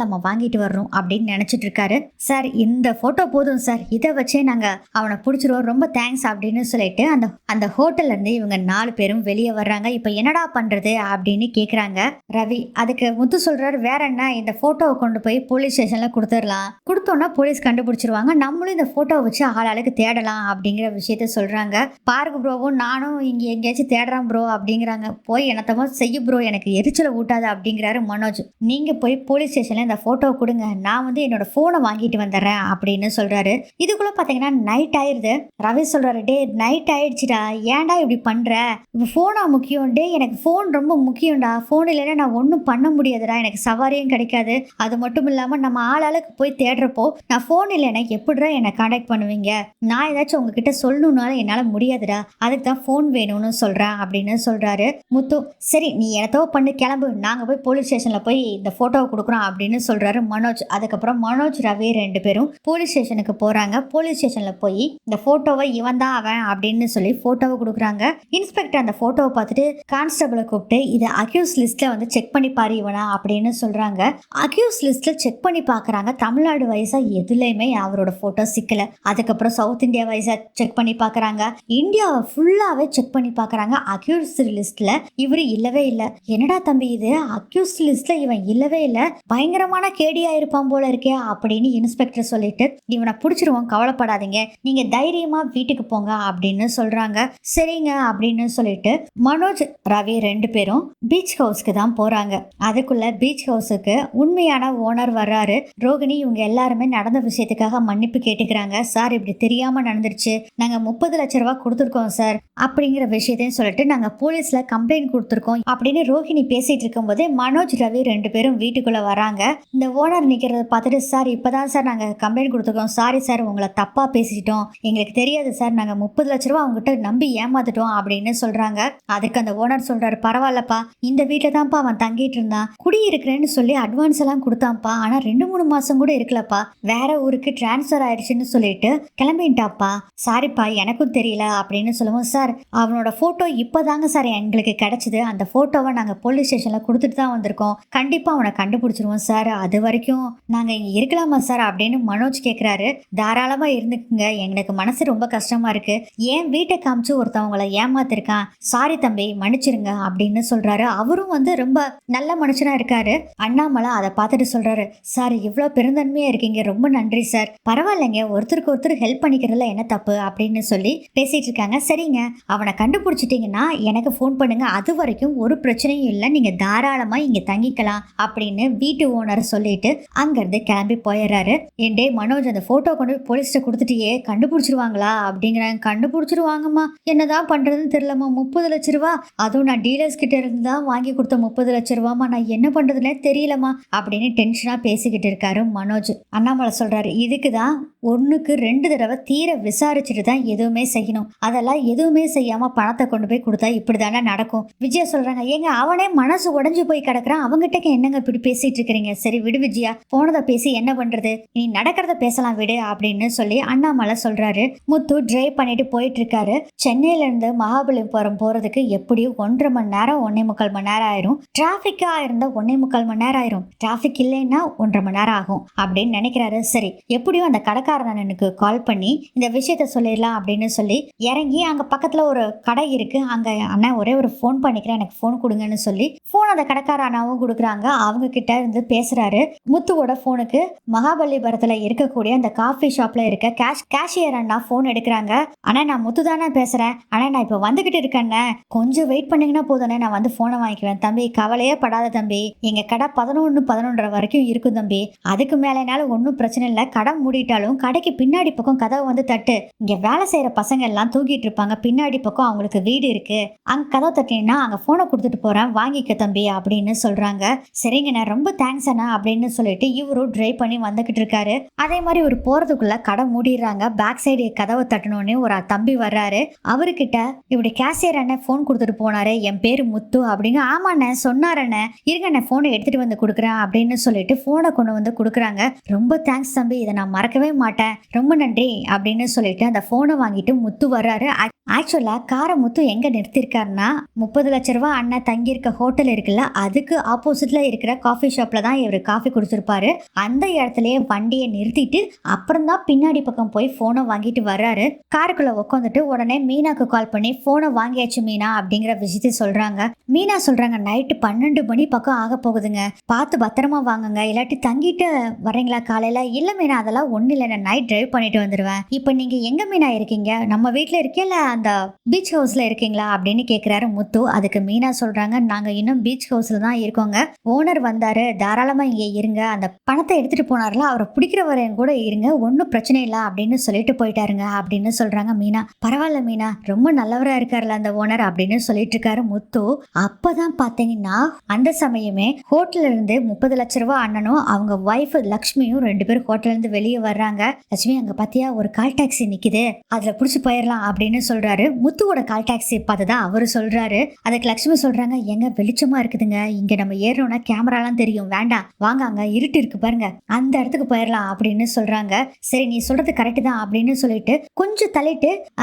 நம்ம வாங்கிட்டு வர்றோம் அப்படின்னு நினைச்சிட்டு இருக்காரு. சார் இந்த போட்டோ போதும் சார், இதை வச்சே நாங்க அவனை பிடிச்சிருவோம், ரொம்ப தேங்க்ஸ் அப்படின்னு சொல்லிட்டு அந்த ஹோட்டல்ல இருந்து இவங்க 4 பேரும் வெளியே வர்றாங்க. இப்ப என்னடா பண்றது அப்படின்னு கேக்குறாங்க ரவி. அதுக்கு முத்து சொல்றாரு, வேற என்ன, இந்த போட்டோவை கொண்டு போய் போலீஸ் ஸ்டேஷன்ல கொடுத்துடலாம், கொடுத்தோம்னா போலீஸ் கண்டுபிடிச்சிருவாங்க, நம்மளும் இந்த போட்டோவை வச்சு ஆளாளுக்கு தேடலாம் அப்படிங்கிற விஷயத்த சொல்றாங்க. பார்க் ப்ரோவும் நானும் இங்க எங்கேயாச்சும் தேடுறான் ப்ரோ அப்படிங்கிறாங்க. போய் என்னத்தமோ செய்ய ப்ரோ, எனக்கு எரிச்சலை ஊட்டாது அப்படிங்கிறாரு மனோஜ். நீங்க போய் போலீஸ் ஸ்டேஷன்ல இந்த போட்டோவை கொடுங்க, நான் வந்து என்னோட போனை வாங்கிட்டு வந்துடுறேன் அப்படின்னு சொல்றாரு. இதுக்குள்ள பாத்தீங்கன்னா நைட் ஆயிருது. ரவி சொல்றாரு, டே நைட் ஆயிடுச்சுடா, ஏன்டா இப்படி பண்ற, இப்ப போனா முக்கியம், டே எனக்கு போன் ரொம்ப முக்கியம்டா, போன் இல்லைன்னா நான் ஒன்னும் பண்ண முடியாதுடா, எனக்கு சவாரியும் கிடைக்காது, அது மட்டும் இல்லாம நம்ம ஆளாளுக்கு போய் தேடுறப்போ நான் போன் இல்லைன்னா எப்படிடா என்னை கான்டாக்ட் பண்ணுவீங்க, நான் ஏதாச்சும் உங்ககிட்ட சொல்லணும்னாலும் என்னால முடியாதுடா, அதுக்கு தான் போன் வேணும்னு சொல்றேன் அப்படின்னு சொல்றாரு முத்து. சரி நீ எனத்தோ பண்ணு, கிளம்பு, நாங்க போய் போலீஸ் ஸ்டேஷன்ல போய் இந்த போட்டோவை கொடுக்குறோம் அப்படின்னு சொல்றாரு மனோஜ். அதுக்கப்புறம் மனோஜ் ரவி 2 பேரும் போலீஸ் ஸ்டேஷனுக்கு போறாங்க. போலீஸ் ஸ்டேஷன்ல போய் இந்த போட்டோவை இவன் தான் அவன் அப்படின்னு சொல்லி போட்டோவை கொடுக்குறாங்க. இன்ஸ்பெக்டர் அந்த போட்டோவை பார்த்துட்டு கான்ஸ்டபிளை கூப்பிட்டு இதை அக்யூஸ் லிஸ்ட்ல வந்து செக் பண்ணி பாரு இவனா அப்படின்னு சொல்றாங்க. அக்யூஸ் லிஸ்ட்ல செக் பண்ணி பாக்குறாங்க. தமிழ்நாடு வயசா எதுலையுமே அவரோட போட்டோ சிக்கல. அதுக்கப்புறம் சவுத் இந்தியா வயசா செக் பண்ணி பாக்குறாங்க. இந்தியாவை ஃபுல்லாவே செக் பண்ணி பாக்குறாங்க. அக்யூஸ் லிஸ்ட்ல இவரு இல்லவே இல்ல. என்னடா தம்பி இது, அக்யூஸ் லிஸ்ட்ல இவன் இல்லவே இல்ல, பயங்கரமான கேடியா இருப்பான் போல இருக்கே அப்படின்னு இன்ஸ்பெக்டர் சொல்லிட்டு, இவனை பிடிச்சிருவோம், கவலைப்படாதீங்க, நீங்க தைரியமா வீட்டுக்கு போங்க அப்படின்னு சொல்றாங்க. சரிங்க அப்படின்னு சொல்லிட்டு மனோஜ் ரவி 2 பேரும் பீச் ஹவுஸ்க்கு தான் போறாங்க. அதுக்குள்ள பீச் ஹவுஸுக்கு உண்மையான ஓனர் வர்றாரு. ரோகிணி இவங்க எல்லாருமே நடந்த விஷயத்துக்காக மன்னிப்பு கேட்டுக்கிறாங்க. சார் இப்படி தெரியாம நடந்துருச்சு, நாங்க 30 லட்சம் ரூபாய் கொடுத்துருக்கோம் சார் அப்படிங்கிற விஷயத்தையும் சொல்லிட்டு நாங்க போலீஸ்ல கம்ப்ளைண்ட் கொடுத்துருக்கோம் அப்படின்னு ரோஹிணி பேசிட்டு இருக்கும் போதே மனோஜ் ரவி 2 பேரும் வீட்டுக்குள்ள வராங்க. இந்த ஓனர் நிக்கிறத பார்த்துட்டு, சார் இப்பதான் சார் நாங்க கம்ப்ளைண்ட் கொடுத்துருக்கோம், சாரி சார் உங்களை தப்பா பேசிட்டோம், எங்களுக்கு தெரியாது சார், நாங்க 30 லட்ச ரூபாய் அவங்ககிட்ட நம்பி ஏமாத்துட்டோம் அப்படின்னு சொல்றாங்க. அதுக்கு அந்த ஓனர் சொல்றாரு, பரவாயில்லப்பா, இந்த வீட்டுல தான்ப்பா அவன் தங்கிட்டு இருந்தான், குடி இருக்கிறேன்னு சொல்லி அட்வான்ஸ் எல்லாம் கொடுத்தான்ப்பா, ஆனா 2-3 மாசம் கூட இருக்கலப்பா, வேற ஊருக்கு டிரான்ஸ்பர் ஆயிடுச்சுன்னு சொல்லிட்டு கிளம்பிட்டாப்பா, சாரிப்பா எனக்கும் தெரியல அப்படின்னு சொல்லுவோம். சார் அவனோட போட்டோ இப்பதாங்க சார் எங்களுக்கு கிடைச்சது, அந்த போட்டோவை நாங்க போலீஸ் ஸ்டேஷன்ல கொடுத்துட்டு தான் வந்திருக்கோம், கண்டிப்பா அவனை கண்டுபிடிச்சிருவோம் சார், அது வரைக்கும் நாங்க இங்க இருக்கலாமா சார் அப்படின்னு மனோஜ் கேக்குறாரு. தாராளமா இருந்துக்குங்க, எங்களுக்கு மனசு ரொம்ப கஷ்டமா இருக்கு, ஏன் வீட்டை காமிச்சு ஒருத்தவங்களை ஏமாத்திருக்கான், சாரி தம்பி மன்னிச்சிருங்க அப்படின்னு சொல்றாரு. அவரும் வந்து ரொம்ப நல்ல மனுஷனா இருக்காரு. அண்ணாமலை அதை பார்த்துட்டு சொல்றாரு, சார் இவ்வளவு பெருந்தன்மையா இருக்கீங்க, ரொம்ப நன்றி சார், பரவாயில்லைங்க, ஒருத்தருக்கு ஒருத்தர் ஹெல்ப் பண்ணிக்கிறதுல என்ன தப்பு அப்படின்னு சொல்லி பேசிட்டு இருக்காங்க. சரிங்க, அவனை கண்டுபிடிச்சிட்டீங்கன்னா எனக்கு போன் பண்ணுங்க, அது வரைக்கும் ஒரு பிரச்சனையும் இல்லை, நீங்க தாராளமா இங்க தங்கிக்கலாம் அப்படின்னு வீட்டு ஓனர் சொல்லிட்டு அங்கிருந்து கிளம்பி போயிடுறாரு. ஏண்டே மனோஜ், அந்த போட்டோ கொண்டு போய் போலீஸ்ட கொடுத்துட்டியே, கண்டுபிடிச்சிருவாங்களா அப்படிங்கிறாங்க. கண்டுபிடிச்சிருவாங்கம்மா, என்னதான் பண்றதுன்னு தெரியலம்மா, 30 லட்ச ரூபா, அதுவும் நான் டீலர்ஸ் கிட்ட இருந்து தான் வாங்கி கொடுத்த 30 லட்ச ரூபாமா, நான் என்ன பண்றதுன்னே தெரியலமா அப்படின்னு டென்ஷனா பேசிக்கிட்டு இருக்காரு மனோஜ். அண்ணாமலை சொல்றாரு, இதுக்குதான் 1க்கு 2 தடவை தீர விசாரிச்சுட்டு தான் எதுவுமே செய்யணும், அதெல்லாம் எதுவுமே செய்யாம பணத்தை கொண்டு போய் கொடுத்தா இப்படிதானே நடக்கும். விஜயா சொல்றாங்க, ஏங்க அவனே மனசு உடைஞ்சு போய் போய் கிடக்குறான். அவங்ககிட்ட என்னங்க இப்படி பேசிட்டு இருக்கிறீங்க? சரி விடு விஜயா, போனதை பேசி என்ன பண்றது, நீ நடக்கிறத பேசலாம் விடு அப்படின்னு சொல்லி அண்ணாமலை சொல்றாரு. முத்து டிரைவ் பண்ணிட்டு போயிட்டு இருக்காரு. சென்னையில இருந்து மகாபலிபுரம் போறதுக்கு எப்படியும் 1.5 மணி நேரம் 1.25 மணி நேரம் ஆயிரும். டிராபிக்கா இருந்தா 1.25 மணி நேரம் ஆயிரும். டிராபிக் இல்லைன்னா 1.5 மணி நேரம் ஆகும் அப்படின்னு நினைக்கிறாரு. சரி எப்படியும் அந்த கடைக்காரனுக்கு கால் பண்ணி இந்த விஷயத்த சொல்லிடலாம் அப்படின்னு சொல்லி இறங்கி அங்க பக்கத்துல ஒரு கடை இருக்கு, அங்க அண்ணா ஒரே ஒரு போன் பண்ணிக்கிறேன், எனக்கு போன் கொடுங்கன்னு சொல்லி போன் அந்த கடைக்கார அண்ணாவும் கொடுக்குறாங்க. அவங்க கிட்ட இருந்து பேசுறாரு. முத்துவோட போனுக்கு மகாபலிபுரத்துல இருக்கக்கூடிய அந்த காஃபி ஷாப்ல இருக்க கேஷியர் அண்ணா போன் எடுக்கிறாங்க. ஆனா நான் முத்து தானே பேசுறேன், ஆனா நான் இப்ப வந்துகிட்டு இருக்கேன்னு, கொஞ்சம் வெயிட் பண்ணீங்கன்னா போதானே, நான் வந்து போனை வாங்கிக்குவேன் தம்பி, கவலையே படாத தம்பி, எங்க கடை 11 வரைக்கும் இருக்கும் தம்பி, அதுக்கு மேலனால ஒன்றும் பிரச்சனை இல்லை, கடை மூடிட்டாலும் கடைக்கு பின்னாடி பக்கம் கதவை வந்து தட்டு, இங்க வேலை செய்யற பசங்க எல்லாம் தூக்கிட்டு இருப்பாங்க, பின்னாடி பக்கம் அவங்களுக்கு வீடு இருக்கு, அங்க கதவை தட்டினா அங்க போனை கொடுத்துட்டு போறேன், வாங்கிக்க தம்பி அப்படின்னு சொல்றாங்க. சரிங்கண்ணா ரொம்ப தேங்க்ஸ் அண்ணா அப்படின்னு சொல்லிட்டு இவரும் டிரைவ் பண்ணி வந்துகிட்டு இருக்காரு. அதே மாதிரி ஒரு போறதுக்குள்ள கடை மூடிடுறாங்க. பேக் சைடு கதவை தட்டணும்னு ஒரு தம்பி வர்றாரு. அவர்கிட்ட இப்படி கேஷியர் அண்ணன் போன் கொடுத்துட்டு போனாரு, என் பேரு முத்து அப்படின்னு. ஆமாண்ணே சொன்னாரண்ணே, இருங்கண்ணே போனை எடுத்துட்டு வந்து கொடுக்குறேன் அப்படின்னு சொல்லிட்டு போனை கொண்டு வந்து கொடுக்குறாங்க. ரொம்ப தேங்க்ஸ் தம்பி, இதை நான் மறக்கவே மாட்டேன், ரொம்ப நன்றி அப்படின்னு சொல்லிட்டு அந்த போனை வாங்கிட்டு முத்து வர்றாரு. ஆக்சுவலா காரை முத்து எங்க நிறுத்திருக்காருன்னா 30 லட்ச ரூபா அண்ணன் தங்கியிருக்க ஹோட்டல் இருக்குல்ல, அதுக்கு ஆப்போசிட்ல இருக்கிற காஃபி ஷாப்ல தான் இவர் காஃபி குடிச்சிருப்பாரு. அந்த இடத்துலயே வண்டியை நிறுத்திட்டு அப்புறம் தான் பின்னாடி பக்கம் போய் போனை வாங்கிட்டு வர்றாரு. காருக்குள்ள உட்காந்துட்டு உடனே மீனாக்கு கால் பண்ணி போனை வாங்கியாச்சு மீனா அப்படிங்கிற விஷயத்த சொல்றாங்க. மீனா சொல்றாங்க, நைட்டு 12 மணி பக்கம் ஆக போகுதுங்க, பார்த்து பத்திரமா வாங்குங்க, இல்லாட்டி தங்கிட்டு வரீங்களா காலையில? இல்ல மீனா அதெல்லாம் ஒண்ணு இல்லை, நான் நைட் டிரைவ் பண்ணிட்டு வந்துடுவேன். இப்ப நீங்க எங்க மீனா இருக்கீங்க, நம்ம வீட்டுல இருக்கீல்ல அந்த பீச் ஹவுஸ்ல இருக்கீங்களா அப்படின்னு கேக்குறாரு முத்து. அதுக்கு மீனா சொல்றாங்க, நாங்க இன்னும் பீச் ஹவுஸ்ல தான் இருக்கோங்க, ஓனர் வந்தாரு, தாராளமா இங்க இருங்க, அந்த பணத்தை எடுத்துட்டு போனார்ல அவரை பிடிக்கிற வரையும் கூட இருங்க, ஒன்னும் பிரச்சனை இல்லை அப்படின்னு சொல்லிட்டு போயிட்டாருங்க அப்படின்னு சொல்றாங்க மீனா. பரவாயில்ல மீனா, ரொம்ப நல்லவரா இருக்காருல்ல அந்த ஓனர் அப்படின்னு சொல்லிட்டு இருக்காரு முத்து. அப்பதான் பாத்தீங்கன்னா அந்த சமயமே ஹோட்டல்ல இருந்து 30 லட்ச ரூபாய் அண்ணனும் அவங்க ஒய்ஃப் லக்ஷ்மியும் 2 பேரும் ஹோட்டல்ல இருந்து வெளியே வர்றாங்க. லட்சுமி அங்க பாத்தியா ஒரு கால் டாக்ஸி நிக்குது, அதுல புடிச்சு போயிடலாம் அப்படின்னு சொல்றாரு. முத்துவோட கால் டாக்ஸி பார்த்துதான் அவரு சொல்றாரு. அதுக்கு லட்சுமி சொல்றாங்க, எங்க வெளிச்சமா இருக்குதுங்க, இங்க நம்ம ஏறணும்னா கேமராலாம் தெரியும், வேண்டாம் வாங்க, அங்க இருட்டு இருக்கு பாருங்க, அந்த இடத்துக்கு போயிடலாம் அப்படின்னு சொல்றாங்க. சரி நீ சொல்றது கரெக்ட் தான் அப்படின்னு சொல்லிட்டு கொஞ்சம் தள்ளிட்டு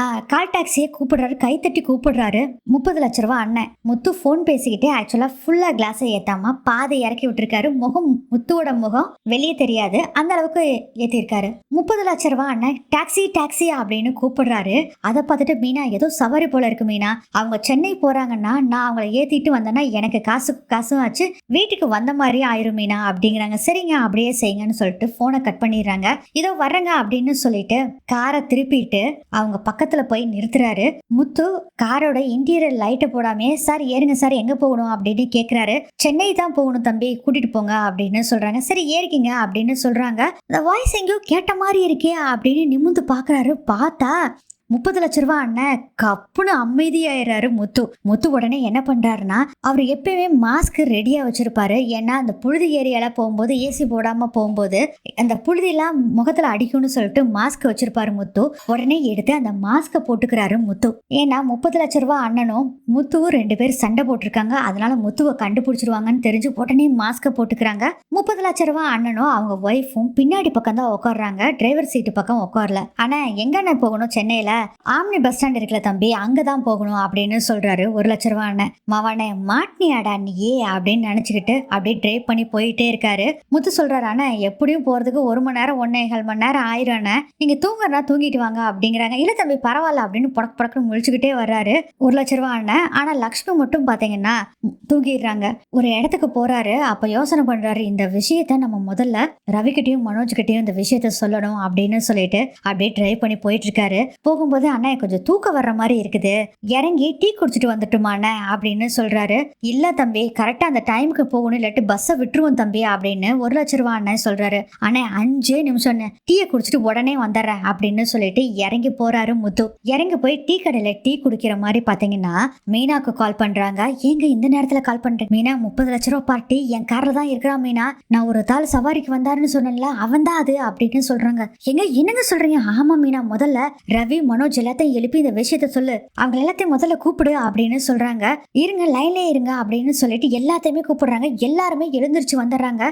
கால் டாக்ஸியை கூப்பிடுறாரு, கைத்தட்டி கூப்பிடுறாரு. 30 லட்ச ரூபாய் அண்ணன். முத்து போன் பேசிக்கிட்டே ஆக்சுவலா ஃபுல்லா கிளாஸை ஏத்தாம பாதை இறக்கி விட்டுருக்காரு. முத்துவோட முகம் வெளியே தெரியாது, அந்த அளவுக்கு ஏத்திருக்காரு. 30 லட்ச ரூபாய் அண்ணன் டாக்ஸி டாக்ஸி அப்படின்னு கூப்பிடுறாரு. அதை பார்த்துட்டு மீனா ஏதோ சவாரி போல இருக்கு மீனா, அவங்க சென்னை போறாங்கன்னா நான் அவங்களை ஏத்திட்டு வந்தேன்னா எனக்கு காசும் ஆச்சு, வீட்டுக்கு வந்த மாதிரி ஆயிரும் மீனா அப்படிங்கிறாங்க. சரிங்க அப்படியே செய்யுங்கன்னு சொல்லிட்டு போனை கட் பண்ணிடுறாங்க. இதோ வர்றங்க அப்படின்னு சொல்லிட்டு காரை திருப்பிட்டு அவங்க பக்கத்துல போய் நிறுத்துறாரு. முத்து காரோட இன்டீரியர் லைட்டை போடாமே, சார் ஏறுங்க சார், எங்க போகணும் அப்படின்னு கேக்குறாரு. சென்னை தான் போகணும் தம்பி, கூட்டிட்டு போங்க அப்படின்னு சொல்றாங்க. சரி ஏறிக்கிங்க அப்படின்னு சொல்றாங்க. இந்த வாய்ஸ் எங்கேயோ கேட்ட மாதிரி இருக்கே அப்படின்னு நிமிந்து பாக்குறாரு. பார்த்தா 30 லட்ச ரூபாய் அண்ணன் கப்புன்னு அமைதியாயிராரு முத்து உடனே என்ன பண்றாருன்னா, அவர் எப்பயுமே மாஸ்க் ரெடியா வச்சிருப்பாரு. ஏன்னா அந்த புழுதி ஏரியால போகும்போது ஏசி போடாம போகும்போது அந்த புழுதியெல்லாம் முகத்துல அடிக்கும்னு சொல்லிட்டு மாஸ்க் வச்சிருப்பாரு முத்து. உடனே எடுத்து அந்த மாஸ்க போட்டுக்கிறாரு முத்து. ஏன்னா 30 லட்ச ரூபாய் அண்ணனும் முத்துவும் 2 பேர் சண்டை போட்டிருக்காங்க, அதனால முத்துவை கண்டுபிடிச்சிருவாங்கன்னு தெரிஞ்சு உடனே மாஸ்க போட்டுக்கிறாங்க. 30 லட்ச ரூபாய் அண்ணனும் அவங்க ஒய்ஃபும் பின்னாடி பக்கம் தான் உட்காடுறாங்க, டிரைவர் சீட்டு பக்கம் உட்காரல. ஆனா எங்க போகணும், சென்னையில ஆம்னி பஸ் ஸ்டாண்ட் இருக்குல்ல தம்பி, அங்கதான் போகணும் அப்படின்னு சொல்றாரு. 1 லட்ச ரூபாய் அண்ணன். மவனே மாட்டினியாடா நீயே அப்படின்னு நினைச்சுக்கிட்டு அப்படியே டிரைவ் பண்ணி போயிட்டே இருக்காரு. முத்து சொல்றாரு, அண்ணா எப்படியும் போறதுக்கு 1 மணி நேரம் 1.25 மணி நேரம் ஆயிரும் அண்ணா, நீங்க தூங்குறா தூங்கிட்டு வாங்க அப்படிங்கிறாங்க. இல்ல தம்பி பரவாயில்ல அப்படின்னு புடக்குன்னு முழிச்சுக்கிட்டே வர்றாரு 1 லட்ச ரூபாய் அண்ணன். ஆனா லக்ஷ்மி மட்டும் பாத்தீங்கன்னா தூங்கிடுறாங்க. ஒரு இடத்துக்கு போறாரு. அப்ப யோசனை பண்றாரு, இந்த விஷயத்த நம்ம முதல்ல ரவிக்கிட்டையும் மனோஜ்கிட்டையும் இந்த விஷயத்த சொல்லணும் அப்படின்னு சொல்லிட்டு அப்படியே டிரைவ் பண்ணி போயிட்டு இருக்காரு. போகும்போது அண்ணா கொஞ்சம் தூக்கம் வர்ற மாதிரி இருக்குது, இறங்கி டீ குடிச்சிட்டு வந்துட்டுமா அண்ணா அப்படின்னு சொல்றாரு. இல்ல தம்பி கரெக்டா அந்த டைமுக்கு போகணும், இல்லாட்டி பஸ்ஸை விட்டுருவோம் தம்பி அப்படின்னு 1 லட்ச ரூபாய் அண்ணன் சொல்றாரு. அண்ணா 5 நிமிஷம் டீயை குடிச்சிட்டு உடனே வந்துடுறேன் அப்படின்னு சொல்லிட்டு இறங்கி போறாரு முத்து. இறங்கி போய் டீ கடையில டீ குடிக்கிற மாதிரி பாத்தீங்கன்னா மீனாக்கு கால் பண்றாங்க. ஏங்க இந்த நேரத்துல கால் பண்றேன் மீனா, 30 லட்ச ரூபாய் பார்ட்டி என் கார்ல தான் இருக்கிறான் மீனா, நான் ஒரு தாள் சவாரிக்கு வந்தாருன்னு சொன்னேன்ல அவன் தான் அது அப்படின்னு சொல்றாங்க. எங்க என்னங்க சொல்றீங்க? ஆமா மீனா, முதல்ல ரவி மனோஜ் எல்லாத்தையும் எழுப்பி இந்த விஷயத்த சொல்லு, அவங்க எல்லாத்தையும் முதல்ல கூப்பிடு அப்படின்னு சொல்றாங்க. இருங்க லைன்ல இருங்க அப்படின்னு சொல்லிட்டு எல்லாத்தையுமே கூப்பிடுறாங்க. எல்லாருமே எழுந்திருச்சு வந்துடுறாங்க.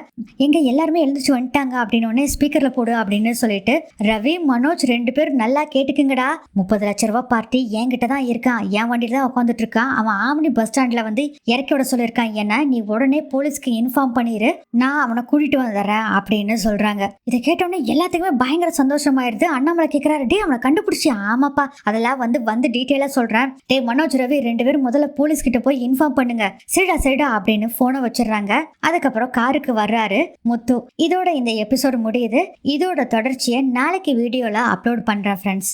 எங்க எல்லாருமே எழுந்திருச்சு வந்துட்டாங்க அப்படின்னு உடனே ஸ்பீக்கர்ல போடு அப்படின்னு சொல்லிட்டு ரவி மனோஜ் 2 பேரும் நல்லா கேட்டுக்குங்கடா, 30 லட்ச ரூபாய் பார்ட்டி என்கிட்ட தான் இருக்கான், என் வண்டியில தான் உட்காந்துட்டு இருக்கான். அவன் ஆம்னி பஸ் ஸ்டாண்ட்ல வந்து இறக்கி விட சொல்லியிருக்கான். ஏன்னா நீ உடனே போலீஸ்க்கு இன்ஃபார்ம் பண்ணிரு, நான் அவனை கூட்டிட்டு வந்துடுறேன் அப்படின்னு சொல்றாங்க. இதை கேட்டோடனே எல்லாத்துக்குமே பயங்கர சந்தோஷமாயிருது. அண்ணாமலை கேட்கிறாரு, டே அவனை கண்டுபிடிச்சி? ஆமாப்பா, அதெல்லாம் வந்து டீட்டெயிலா சொல்றேன். டே மனோஜ் ரவி 2 பேரும் முதல்ல போலீஸ் கிட்ட போய் இன்ஃபார்ம் பண்ணுங்க, சரிடா அப்படின்னு போனை வச்சிடறாங்க. அதுக்கப்புறம் காருக்கு வர்றாரு முத்து. இதோட இந்த எபிசோடு முடியுது. இதோட தொடர்ச்சியை நாளைக்கு வீடியோல அப்லோட் பண்றேன் ஃப்ரெண்ட்ஸ்.